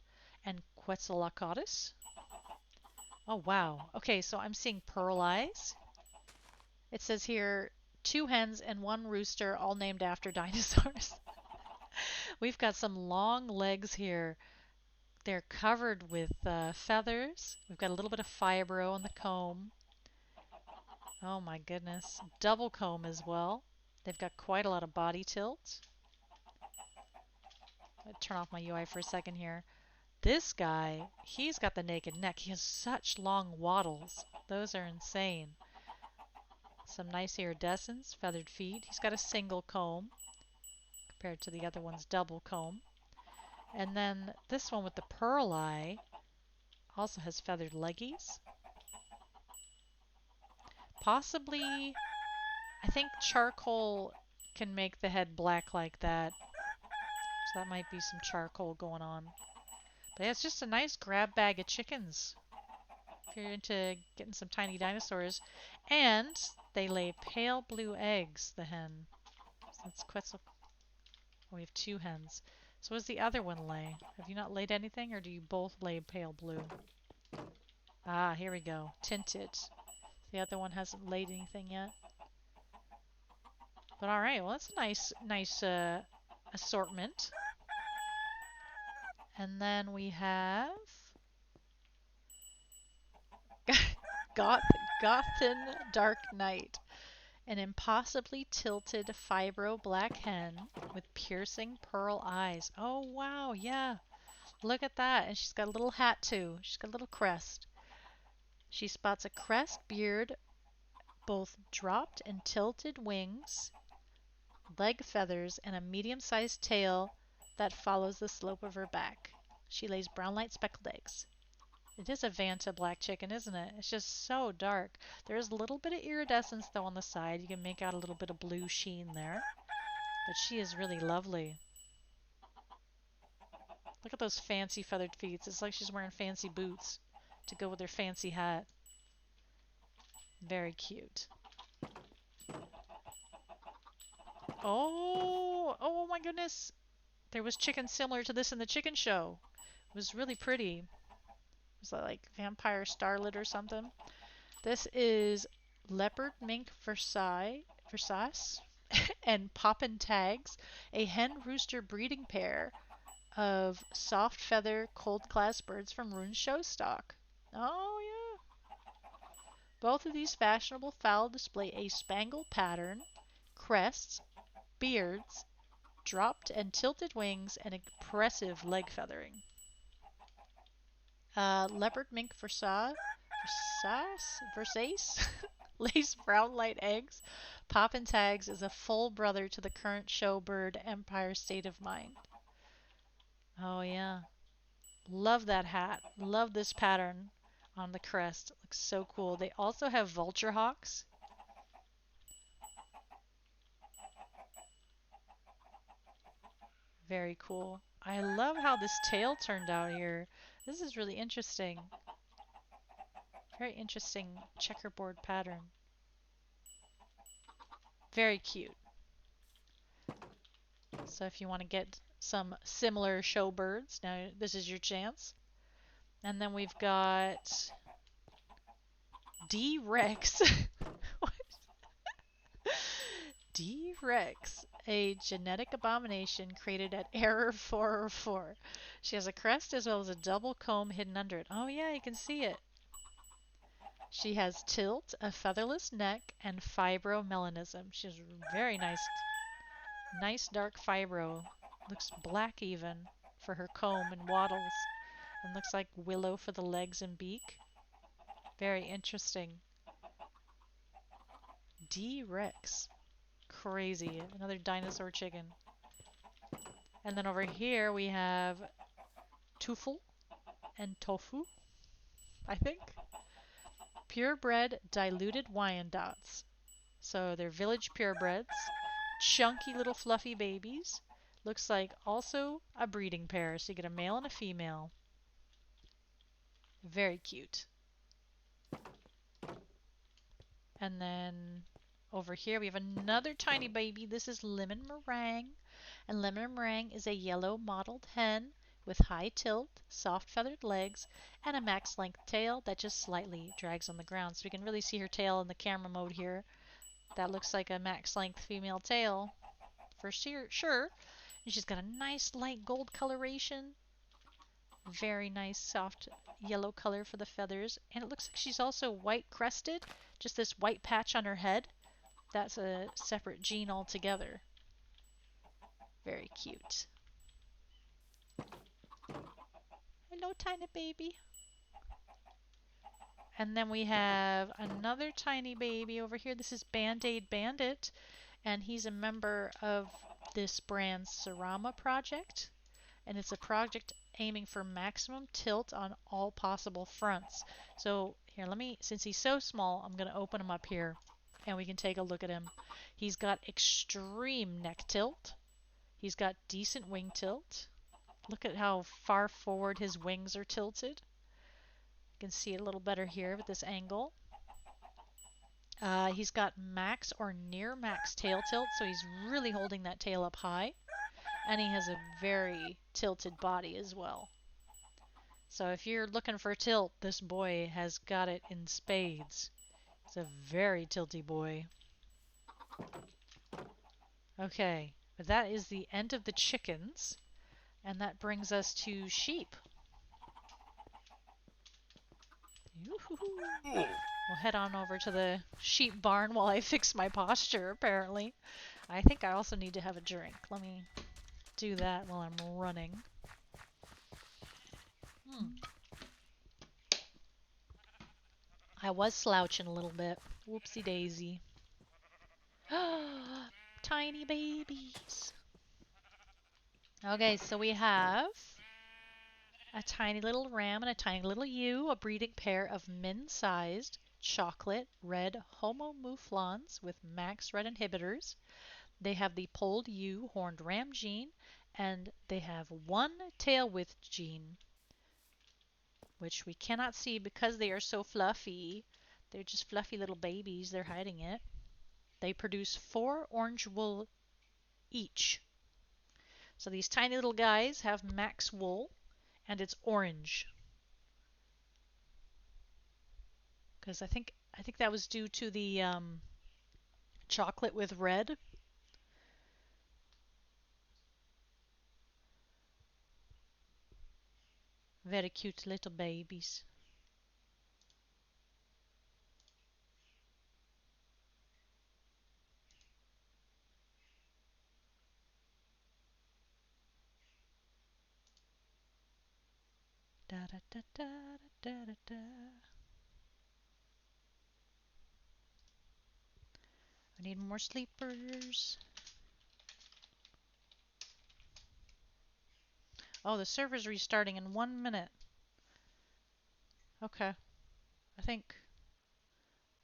Speaker 1: and Quetzalcoatlus. Oh, wow. Okay, so I'm seeing pearl eyes. It says here, 2 hens and 1 rooster, all named after dinosaurs. We've got some long legs here. They're covered with feathers. We've got a little bit of fibro on the comb. Oh my goodness. Double comb as well. They've got quite a lot of body tilt. I'll turn off my UI for a second here. this guy, he's got the naked neck. He has such long wattles. Those are insane. Some nice iridescence, feathered feet. He's got a single comb compared to the other one's double comb. And then this one with the pearl eye also has feathered leggies. Possibly, I think charcoal can make the head black like that. So that might be some charcoal going on. But yeah, it's just a nice grab bag of chickens if you're into getting some tiny dinosaurs. And they lay pale blue eggs, the hen. So that's quite so... Oh, we have two hens. So what does the other one lay? Have you not laid anything, or do you both lay pale blue? Ah, here we go. Tinted. The other one hasn't laid anything yet. But alright, well that's a nice assortment. And then we have Gothen Dark Knight. An impossibly tilted fibro black hen with piercing pearl eyes. Oh wow, yeah. Look at that. And she's got a little hat too. She's got a little crest. She spots a crest, beard, both dropped and tilted wings, leg feathers, and a medium-sized tail that follows the slope of her back. She lays brown light speckled eggs. It is a Vanta black chicken, isn't it? It's just so dark. There is a little bit of iridescence though on the side. You can make out a little bit of blue sheen there. But she is really lovely. Look at those fancy feathered feet. It's like she's wearing fancy boots to go with her fancy hat. Very cute. Oh my goodness. There was chicken similar to this in the chicken show. It was really pretty. Was that like vampire starlet or something? This is leopard mink Versailles and poppin tags, a hen rooster breeding pair of soft feather cold class birds from Rune's show stock. Oh yeah. Both of these fashionable fowl display a spangled pattern, crests, beards, dropped and tilted wings, and impressive leg feathering. Leopard mink Versailles lays brown light eggs. Poppin tags is a full brother to the current show bird Empire State of Mind. Oh yeah. Love that hat. Love this pattern on the crest. It looks so cool. They also have vulture hawks. Very cool. I love how this tail turned out here. This is really interesting. Very interesting checkerboard pattern. Very cute. So if you want to get some similar show birds, now this is your chance. And then we've got D-Rex. D-Rex, a genetic abomination created at Error 404. She has a crest as well as a double comb hidden under it. Oh yeah, you can see it. She has tilt, a featherless neck, and fibromelanism. She has very nice dark fibro. Looks black even for her comb and wattles. And looks like willow for the legs and beak. Very interesting. D-Rex. Crazy. Another dinosaur chicken. And then over here we have Tufel and Tofu, I think. Purebred diluted Wyandottes. So they're village purebreds. Chunky little fluffy babies. Looks like also a breeding pair. So you get a male and a female. Very cute. And then over here we have another tiny baby. This is Lemon Meringue. And Lemon Meringue is a yellow mottled hen with high tilt, soft feathered legs, and a max length tail that just slightly drags on the ground. So we can really see her tail in the camera mode here. That looks like a max length female tail for sure. And she's got a nice light gold coloration. Very nice soft yellow color for the feathers. And it looks like she's also white crested. Just this white patch on her head. That's a separate gene altogether. Very cute. Hello, tiny baby. And then we have another tiny baby over here. This is Band-Aid Bandit, and he's a member of this brand's Cerama project. And it's a project aiming for maximum tilt on all possible fronts. So here, since he's so small, I'm going to open him up here and we can take a look at him. He's got extreme neck tilt. He's got decent wing tilt. Look at how far forward his wings are tilted. You can see it a little better here with this angle. He's got max or near max tail tilt, so he's really holding that tail up high. And he has a very tilted body as well. So if you're looking for tilt, this boy has got it in spades. He's a very tilty boy. Okay, but that is the end of the chickens. And that brings us to sheep. We'll head on over to the sheep barn while I fix my posture, apparently. I think I also need to have a drink. Let me do that while I'm running. I was slouching a little bit. Whoopsie daisy. Tiny babies. Okay, so we have a tiny little ram and a tiny little ewe, a breeding pair of min-sized chocolate red homo mouflons with max red inhibitors. They have the polled ewe horned ram gene, and they have one tail width gene, which we cannot see because they are so fluffy. They're just fluffy little babies. They're hiding it. They produce 4 orange wool each. So these tiny little guys have max wool, and it's orange. Because I think that was due to the chocolate with red. Very cute little babies. Da da da da da da da. I need more sleepers. Oh, the server's restarting in 1 minute. Okay. I think.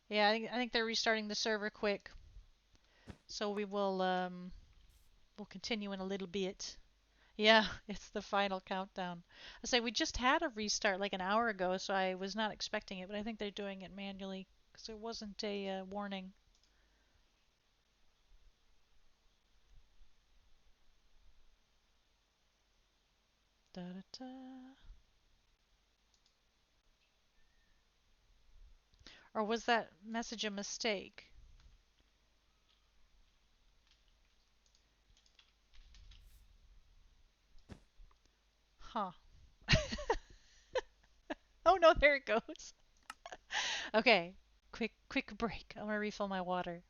Speaker 1: Yeah, I think they're restarting the server quick. So we'll continue in a little bit. Yeah, it's the final countdown. I say we just had a restart like an hour ago, so I was not expecting it, but I think they're doing it manually because there wasn't a warning. Da da da. Or was that message a mistake? Huh. Oh no, there it goes. Okay, quick break. I'm gonna refill my water.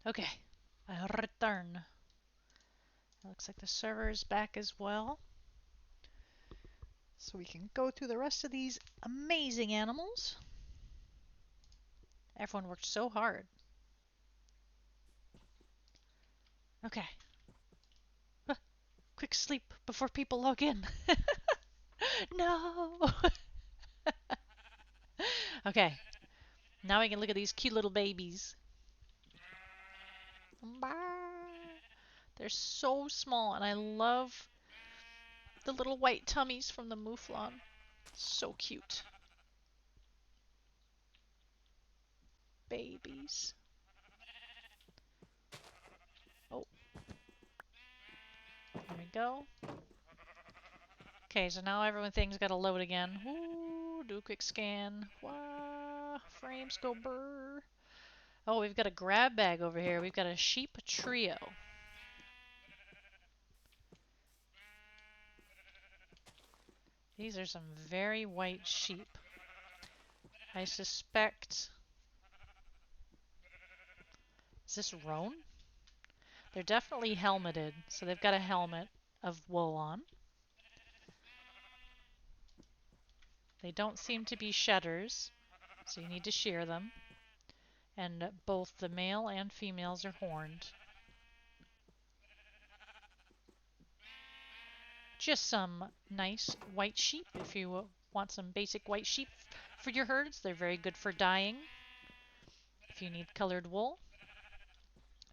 Speaker 1: Okay, I return. It looks like the server is back as well. So we can go through the rest of these amazing animals. Everyone worked so hard. Okay. Quick sleep before people log in. No! Okay. Now we can look at these cute little babies. They're so small, and I love the little white tummies from the mouflon. So cute. Babies. Oh, there we go. Okay, so now everything's got to load again. Ooh, do a quick scan. Wah, frames go brr. Oh, we've got a grab bag over here. We've got a sheep trio. These are some very white sheep. I suspect... Is this roan? They're definitely helmeted, so they've got a helmet of wool on. They don't seem to be shedders, so you need to shear them. And both the male and females are horned. Just some nice white sheep if you want some basic white sheep for your herds. They're very good for dyeing if you need colored wool.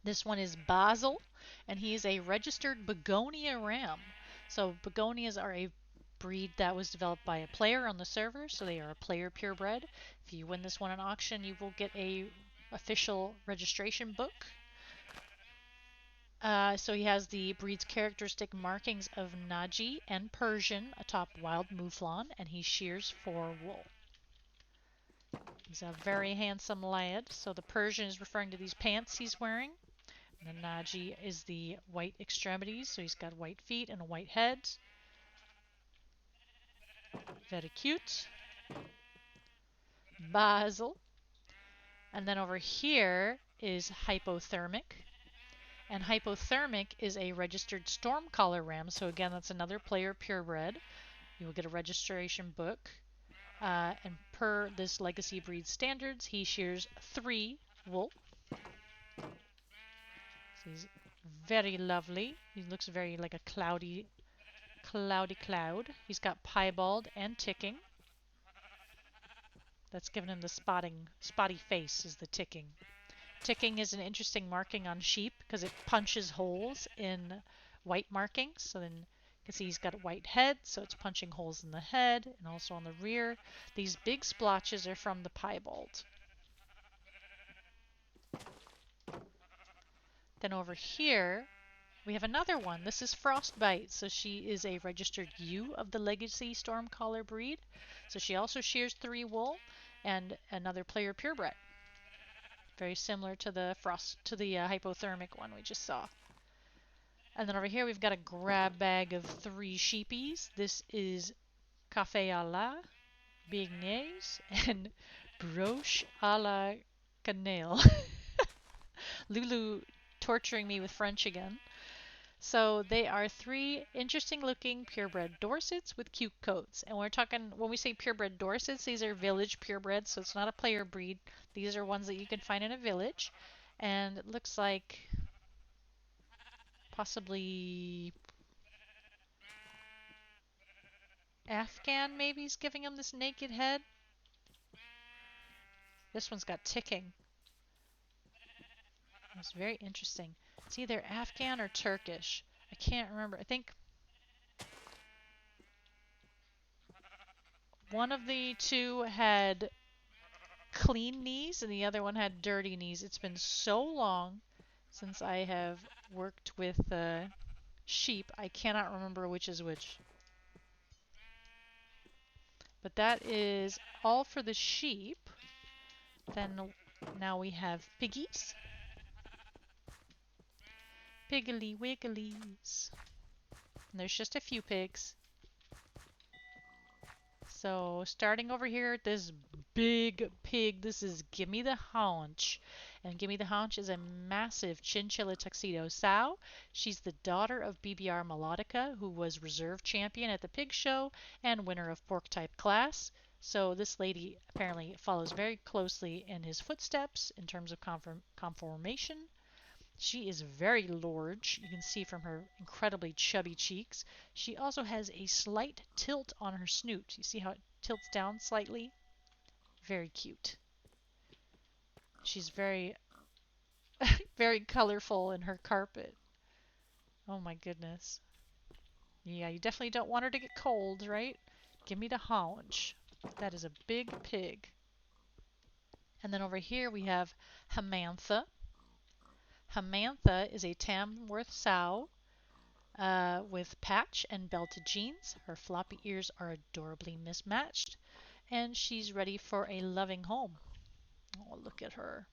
Speaker 1: This one is Basil, and he is a registered begonia ram. So begonias are a breed that was developed by a player on the server, so they are a player purebred. If you win this one at auction, you will get a official registration book. So he has the breed's characteristic markings of Naji and Persian atop wild mouflon, and he shears for wool. He's a very handsome lad. So the Persian is referring to these pants he's wearing. And the Naji is the white extremities, so he's got white feet and a white head. Very cute. Basil. And then over here is Hypothermic. And Hypothermic is a registered Stormcaller ram, so again, that's another player purebred. You will get a registration book. And per this legacy breed standards, he shears 3 wool. So he's very lovely. He looks very like a cloudy cloud. He's got piebald and ticking. That's given him the spotty face is the ticking. Ticking is an interesting marking on sheep because it punches holes in white markings. So then you can see he's got a white head, so it's punching holes in the head and also on the rear. These big splotches are from the piebald. Then over here, we have another one. This is Frostbite. So she is a registered ewe of the Legacy Stormcaller breed. So she also shears 3 wool and another player purebred. Very similar to the hypothermic one we just saw. And then over here we've got a grab bag of 3 sheepies. This is Café à la Beignets and Broche à la Cannelle. Lulu torturing me with French again. So they are 3 interesting looking purebred Dorsets with cute coats. And we're talking, when we say purebred Dorsets, these are village purebreds, so it's not a player breed. These are ones that you can find in a village. And it looks like possibly Afghan maybe is giving him this naked head. This one's got ticking. It's very interesting. It's either Afghan or Turkish. I can't remember. I think one of the 2 had clean knees and the other one had dirty knees. It's been so long since I have worked with sheep, I cannot remember which is which. But that is all for the sheep. Then now we have piggies. Piggly wigglies. And there's just a few pigs. So starting over here at this big pig, this is Gimme the Haunch. And Gimme the Haunch is a massive chinchilla tuxedo sow. She's the daughter of BBR Melodica, who was reserve champion at the pig show and winner of pork type class. So this lady apparently follows very closely in his footsteps in terms of conformation. She is very large. You can see from her incredibly chubby cheeks. She also has a slight tilt on her snoot. You see how it tilts down slightly? Very cute. She's very, very colorful in her carpet. Oh my goodness. Yeah, you definitely don't want her to get cold, right? Give me the haunch. That is a big pig. And then over here we have Hamantha. Hamantha is a Tamworth sow with patch and belted jeans. Her floppy ears are adorably mismatched, and she's ready for a loving home. Oh, look at her.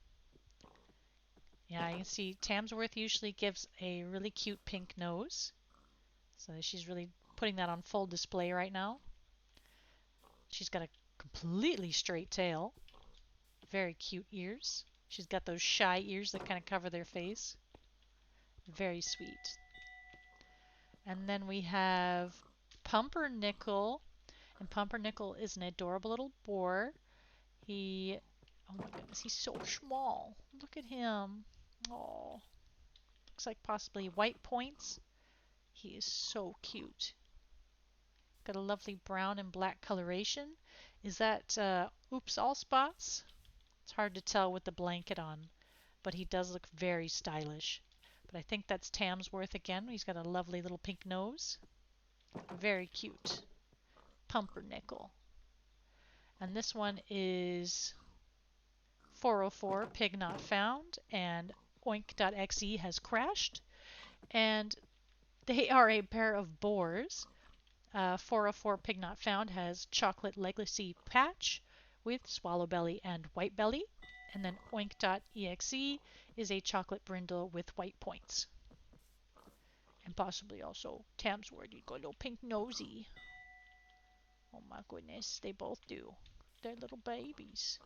Speaker 1: Yeah, you can see Tamsworth usually gives a really cute pink nose. So she's really putting that on full display right now. She's got a completely straight tail. Very cute ears. She's got those shy ears that kind of cover their face. Very sweet. And then we have Pumpernickel. And Pumpernickel is an adorable little boar. Oh my goodness, he's so small. Look at him. Oh, looks like possibly white points. He is so cute. Got a lovely brown and black coloration. Is that oops all spots? It's hard to tell with the blanket on, but he does look very stylish. But I think that's Tamsworth again. He's got a lovely little pink nose. Very cute. Pumpernickel. And this one is 404 Pig Not Found, and oink.exe has crashed. And they are a pair of boars. 404 Pig Not Found has chocolate legacy patch with swallow belly and white belly. And then oink.exe is a chocolate brindle with white points. And possibly also Tamsworth. You got a little pink nosy. Oh my goodness, they both do. They're little babies.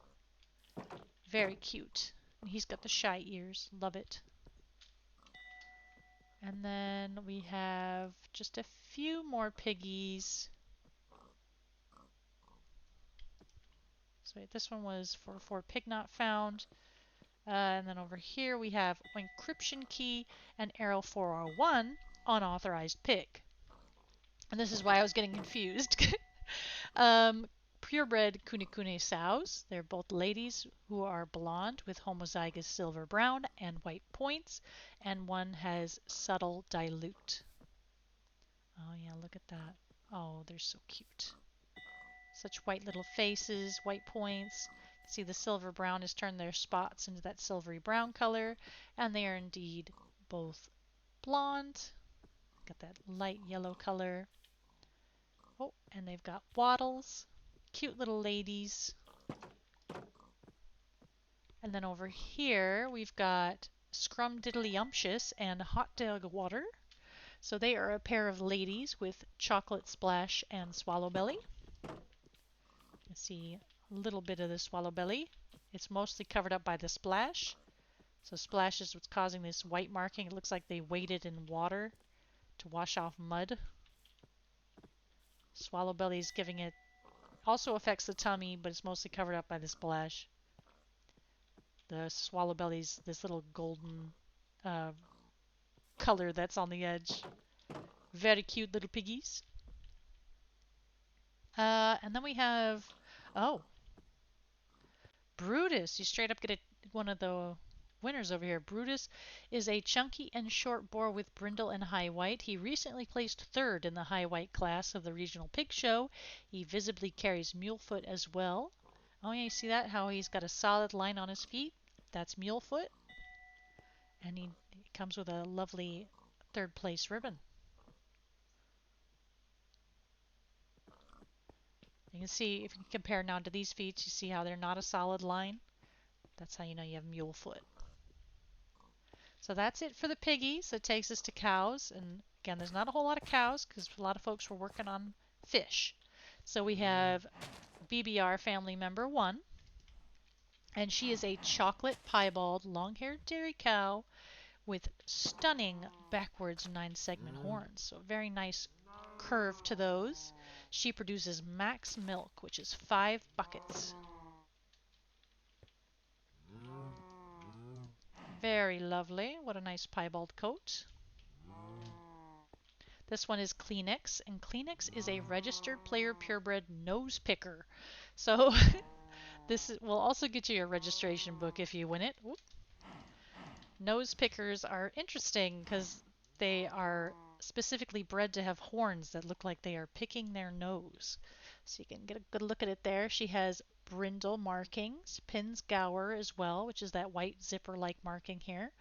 Speaker 1: Very cute. And he's got the shy ears. Love it. And then we have just a few more piggies. So this one was for Pig Not Found. And then over here we have Encryption Key and Arrow 401 Unauthorized Pig. And this is why I was getting confused. Purebred Kunikune sows. They're both ladies who are blonde with homozygous silver brown and white points, and one has subtle dilute. Oh yeah, look at that. Oh, they're so cute. Such white little faces, white points. See, the silver brown has turned their spots into that silvery brown color, and they are indeed both blonde. Got that light yellow color. Oh, and they've got wattles. Cute little ladies. And then over here we've got Scrumdiddlyumptious and Hot Dog Water. So they are a pair of ladies with chocolate splash and swallow belly. You see a little bit of the swallow belly. It's mostly covered up by the splash. So splash is what's causing this white marking. It looks like they waded in water to wash off mud. Swallow belly is giving it, also affects the tummy, but it's mostly covered up by the splash. The swallow belly's this little golden color that's on the edge. Very cute little piggies. And then we have, oh, Brutus. You straight up get one of the winners over here. Brutus is a chunky and short boar with brindle and high white. He recently placed third in the high white class of the regional pig show. He visibly carries mule foot as well. Oh yeah, you see that? How he's got a solid line on his feet? That's mule foot. And he comes with a lovely third place ribbon. You can see, if you compare now to these feet, you see how they're not a solid line? That's how you know you have mule foot. So that's it for the piggies. That takes us to cows. And again, there's not a whole lot of cows because a lot of folks were working on fish. So we have BBR family member 1. And she is a chocolate piebald long-haired dairy cow with stunning backwards 9-segment horns. So very nice curve to those. She produces max milk, which is 5 buckets. Very lovely. What a nice piebald coat. This one is Kleenex, and Kleenex is a registered player purebred nose picker. So this will also get you a registration book if you win it. Whoop. Nose pickers are interesting because they are specifically bred to have horns that look like they are picking their nose. So you can get a good look at it there. She has brindle markings, pins gower as well, which is that white zipper-like marking here.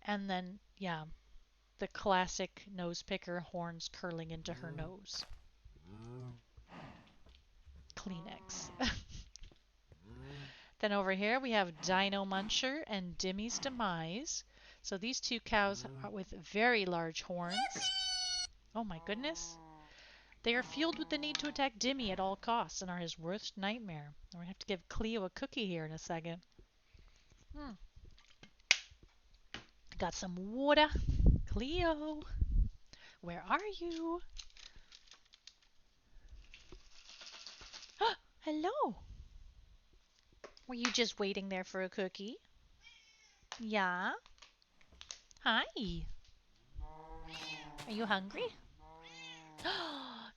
Speaker 1: And then, yeah, the classic nose picker, horns curling into her nose. Kleenex. Then over here we have Dino Muncher and Dimmy's Demise. So these two cows are with very large horns. Oh my goodness. They are fueled with the need to attack Dimmy at all costs and are his worst nightmare. We're going to have to give Cleo a cookie here in a second. Got some water. Cleo, where are you? Hello. Were you just waiting there for a cookie? Yeah. Hi. Are you hungry?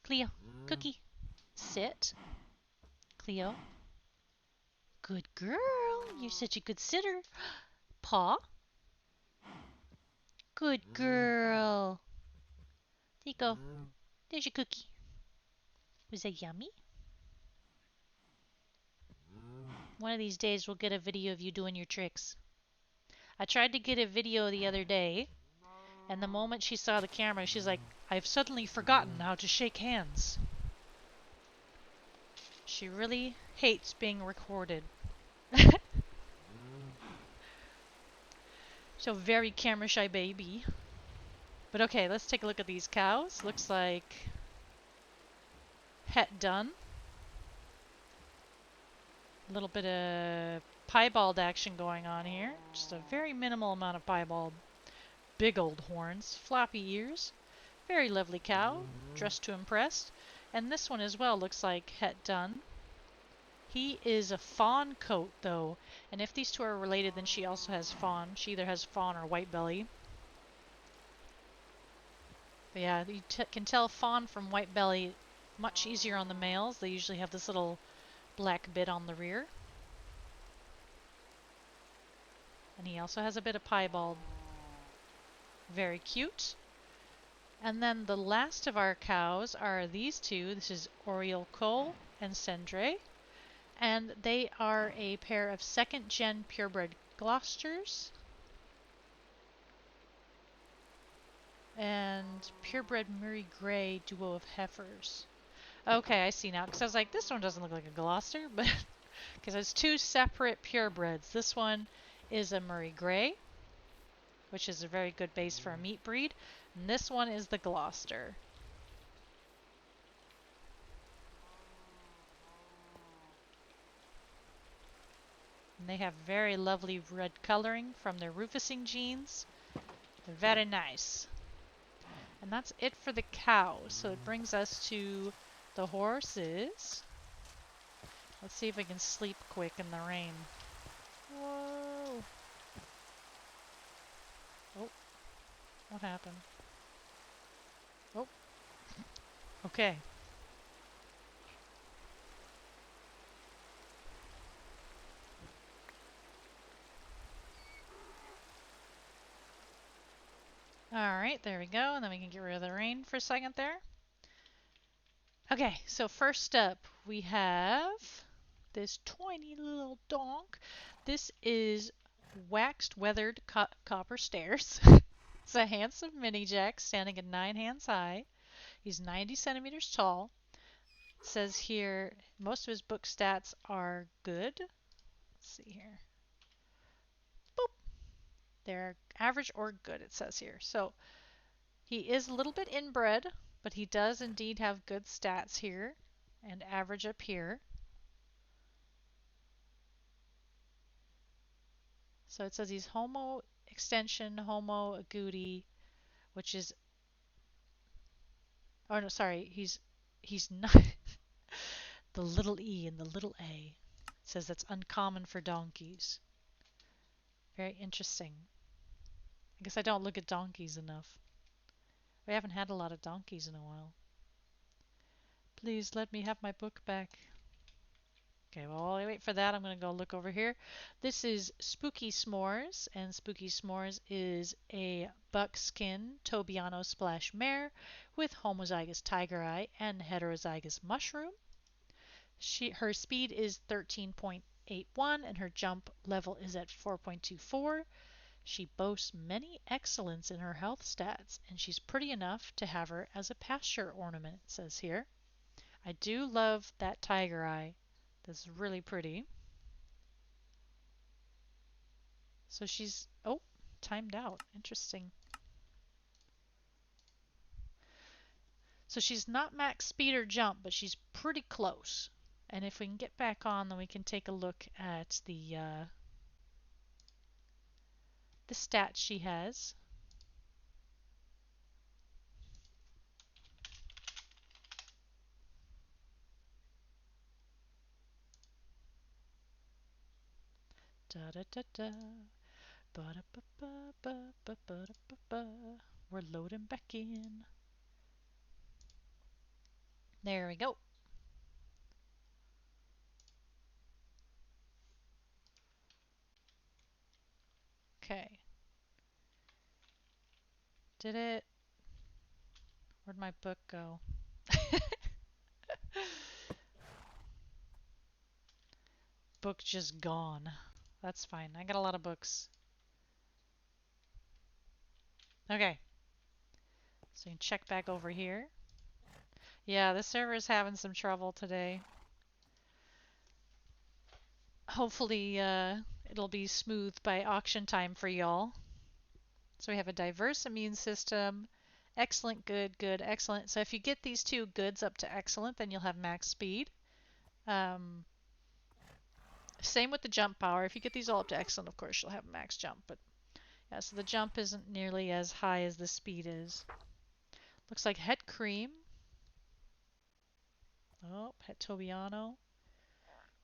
Speaker 1: Cleo, cookie. Sit. Cleo. Good girl. You're such a good sitter. Paw. Good girl. There you go. There's your cookie. Was that yummy? One of these days we'll get a video of you doing your tricks. I tried to get a video the other day, and the moment she saw the camera, she's like, I've suddenly forgotten how to shake hands. She really hates being recorded. So very camera shy baby. But okay, let's take a look at these cows. Looks like het done. A little bit of piebald action going on here. Just a very minimal amount of piebald. Big old horns, floppy ears. Very lovely cow, dressed to impress. And this one as well looks like het done. He is a fawn coat though, and if these two are related, then she also has fawn. She either has fawn or white belly. But yeah, you can tell fawn from white belly much easier on the males. They usually have this little black bit on the rear. And he also has a bit of piebald. Very cute. And then the last of our cows are these two. This is Oriole Cole and Cendre. And they are a pair of second-gen purebred Gloucesters. And purebred Murray Grey duo of heifers. Okay, I see now. Because I was like, this one doesn't look like a Gloucester, but because it's two separate purebreds. This one is a Murray Grey, which is a very good base for a meat breed. And this one is the Gloucester. And they have very lovely red coloring from their rufusing genes. They're very nice. And that's it for the cows. So it brings us to the horses. Let's see if I can sleep quick in the rain. Whoa! Oh, what happened? Oh, okay. Alright, there we go, and then we can get rid of the rain for a second there. Okay, so first up we have this tiny little donk. This is waxed weathered copper stairs. It's a handsome mini jack standing at 9 hands high. He's 90 centimeters tall. It says here most of his book stats are good. Let's see here. Boop. They're average or good, it says here. So he is a little bit inbred, but he does indeed have good stats here and average up here. So it says he's homo extension, homo agouti, which is, oh no, sorry, he's not the little e and the little a. It says that's uncommon for donkeys. Very interesting. I guess I don't look at donkeys enough. We haven't had a lot of donkeys in a while. Please let me have my book back. Okay, well, while I wait for that, I'm going to go look over here. This is Spooky S'mores, and Spooky S'mores is a buckskin Tobiano splash mare with homozygous tiger eye and heterozygous mushroom. Her speed is 13.81 and her jump level is at 4.24. She boasts many excellence in her health stats, and she's pretty enough to have her as a pasture ornament, it says here. I do love that tiger eye. That's really pretty. So she's, oh, timed out. Interesting. So she's not max speed or jump, but she's pretty close. And if we can get back on, then we can take a look at the stats she has. Da da da da. Ba da ba ba ba ba ba da ba ba. We're loading back in. There we go. Okay. Did it? Where'd my book go? Book just gone. That's fine. I got a lot of books. Okay. So you can check back over here. Yeah, the server is having some trouble today. Hopefully it'll be smooth by auction time for y'all. So we have a diverse immune system. Excellent, good, good, excellent. So if you get these two goods up to excellent, then you'll have max speed. Same with the jump power. If you get these all up to excellent, of course, you'll have max jump. But yeah, so the jump isn't nearly as high as the speed is. Looks like het cream. Oh, het Tobiano.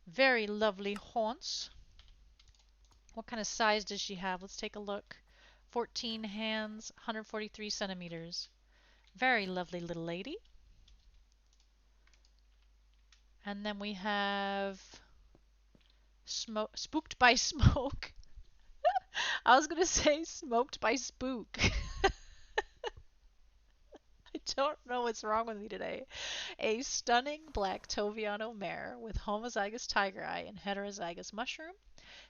Speaker 1: Very lovely haunts. What kind of size does she have? Let's take a look. 14 hands, 143 centimeters. Very lovely little lady. And then we have Spooked by Smoke. I was going to say Smoked by Spook. I don't know what's wrong with me today. A stunning black Toviano mare with homozygous tiger eye and heterozygous mushroom.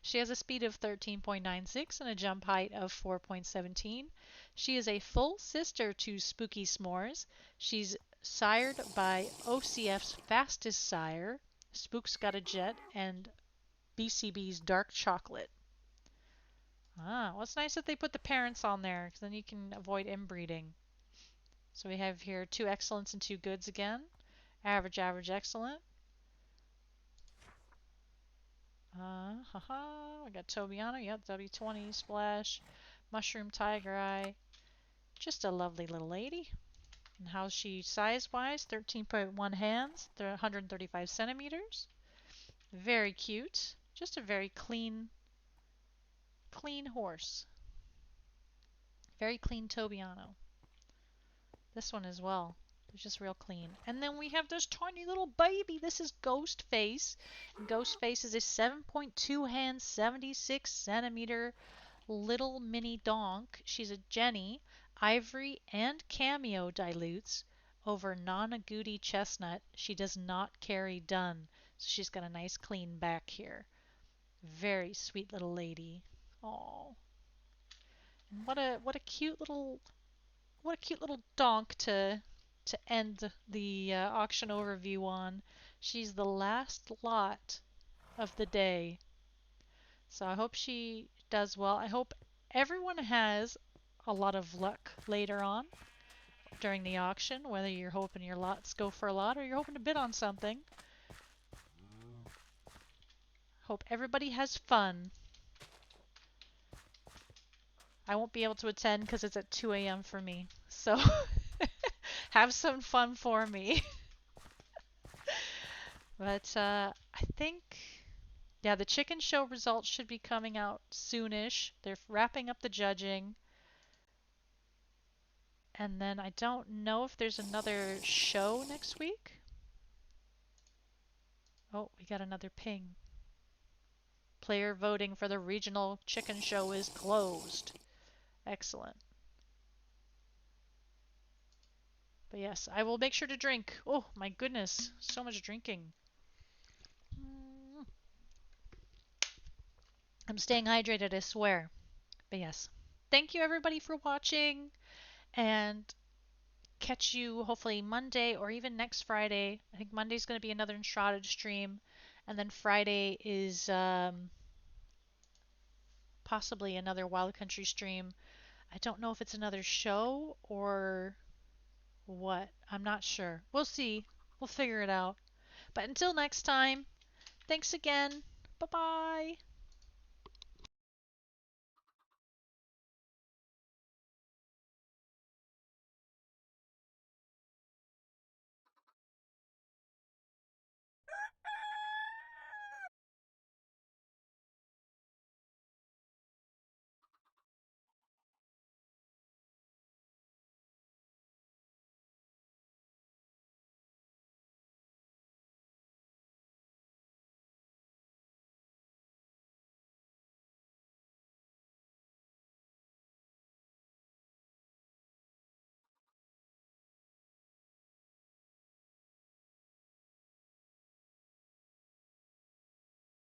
Speaker 1: She has a speed of 13.96 and a jump height of 4.17. She is a full sister to Spooky S'mores. She's sired by OCF's fastest sire, Spook's Got a Jet, and BCB's Dark Chocolate. Ah, well, it's nice that they put the parents on there, because then you can avoid inbreeding. So we have here 2 excellents and 2 goods again. Average, average, excellent. We got Tobiano, yep, W20, Splash, Mushroom Tiger Eye. Just a lovely little lady. And how's she size-wise? 13.1 hands, 135 centimeters. Very cute. Just a very clean horse. Very clean Tobiano. This one as well. It's just real clean. And then we have this tiny little baby. This is Ghostface. And Ghostface is a 7.2 hand, 76 centimeter little mini donk. She's a Jenny, ivory and cameo dilutes over non-agouti chestnut. She does not carry dun. So she's got a nice clean back here. Very sweet little lady. Oh. And what a cute little donk to end the auction overview on. She's the last lot of the day. So I hope she does well. I hope everyone has a lot of luck later on during the auction, whether you're hoping your lots go for a lot or you're hoping to bid on something. Hope everybody has fun. I won't be able to attend because it's at 2 a.m. for me. So have some fun for me. But I think, yeah, the chicken show results should be coming out soonish. They're wrapping up the judging. And then I don't know if there's another show next week. Oh, we got another ping. Player voting for the regional chicken show is closed. Excellent. But yes, I will make sure to drink. Oh my goodness, so much drinking. I'm staying hydrated, I swear. But yes, thank you everybody for watching, and catch you hopefully Monday or even next Friday. I think Monday's going to be another Enshrouded stream, and then Friday is possibly another Wild Country stream. I don't know if it's another show or what. I'm not sure. We'll see. We'll figure it out. But until next time, thanks again. Bye bye.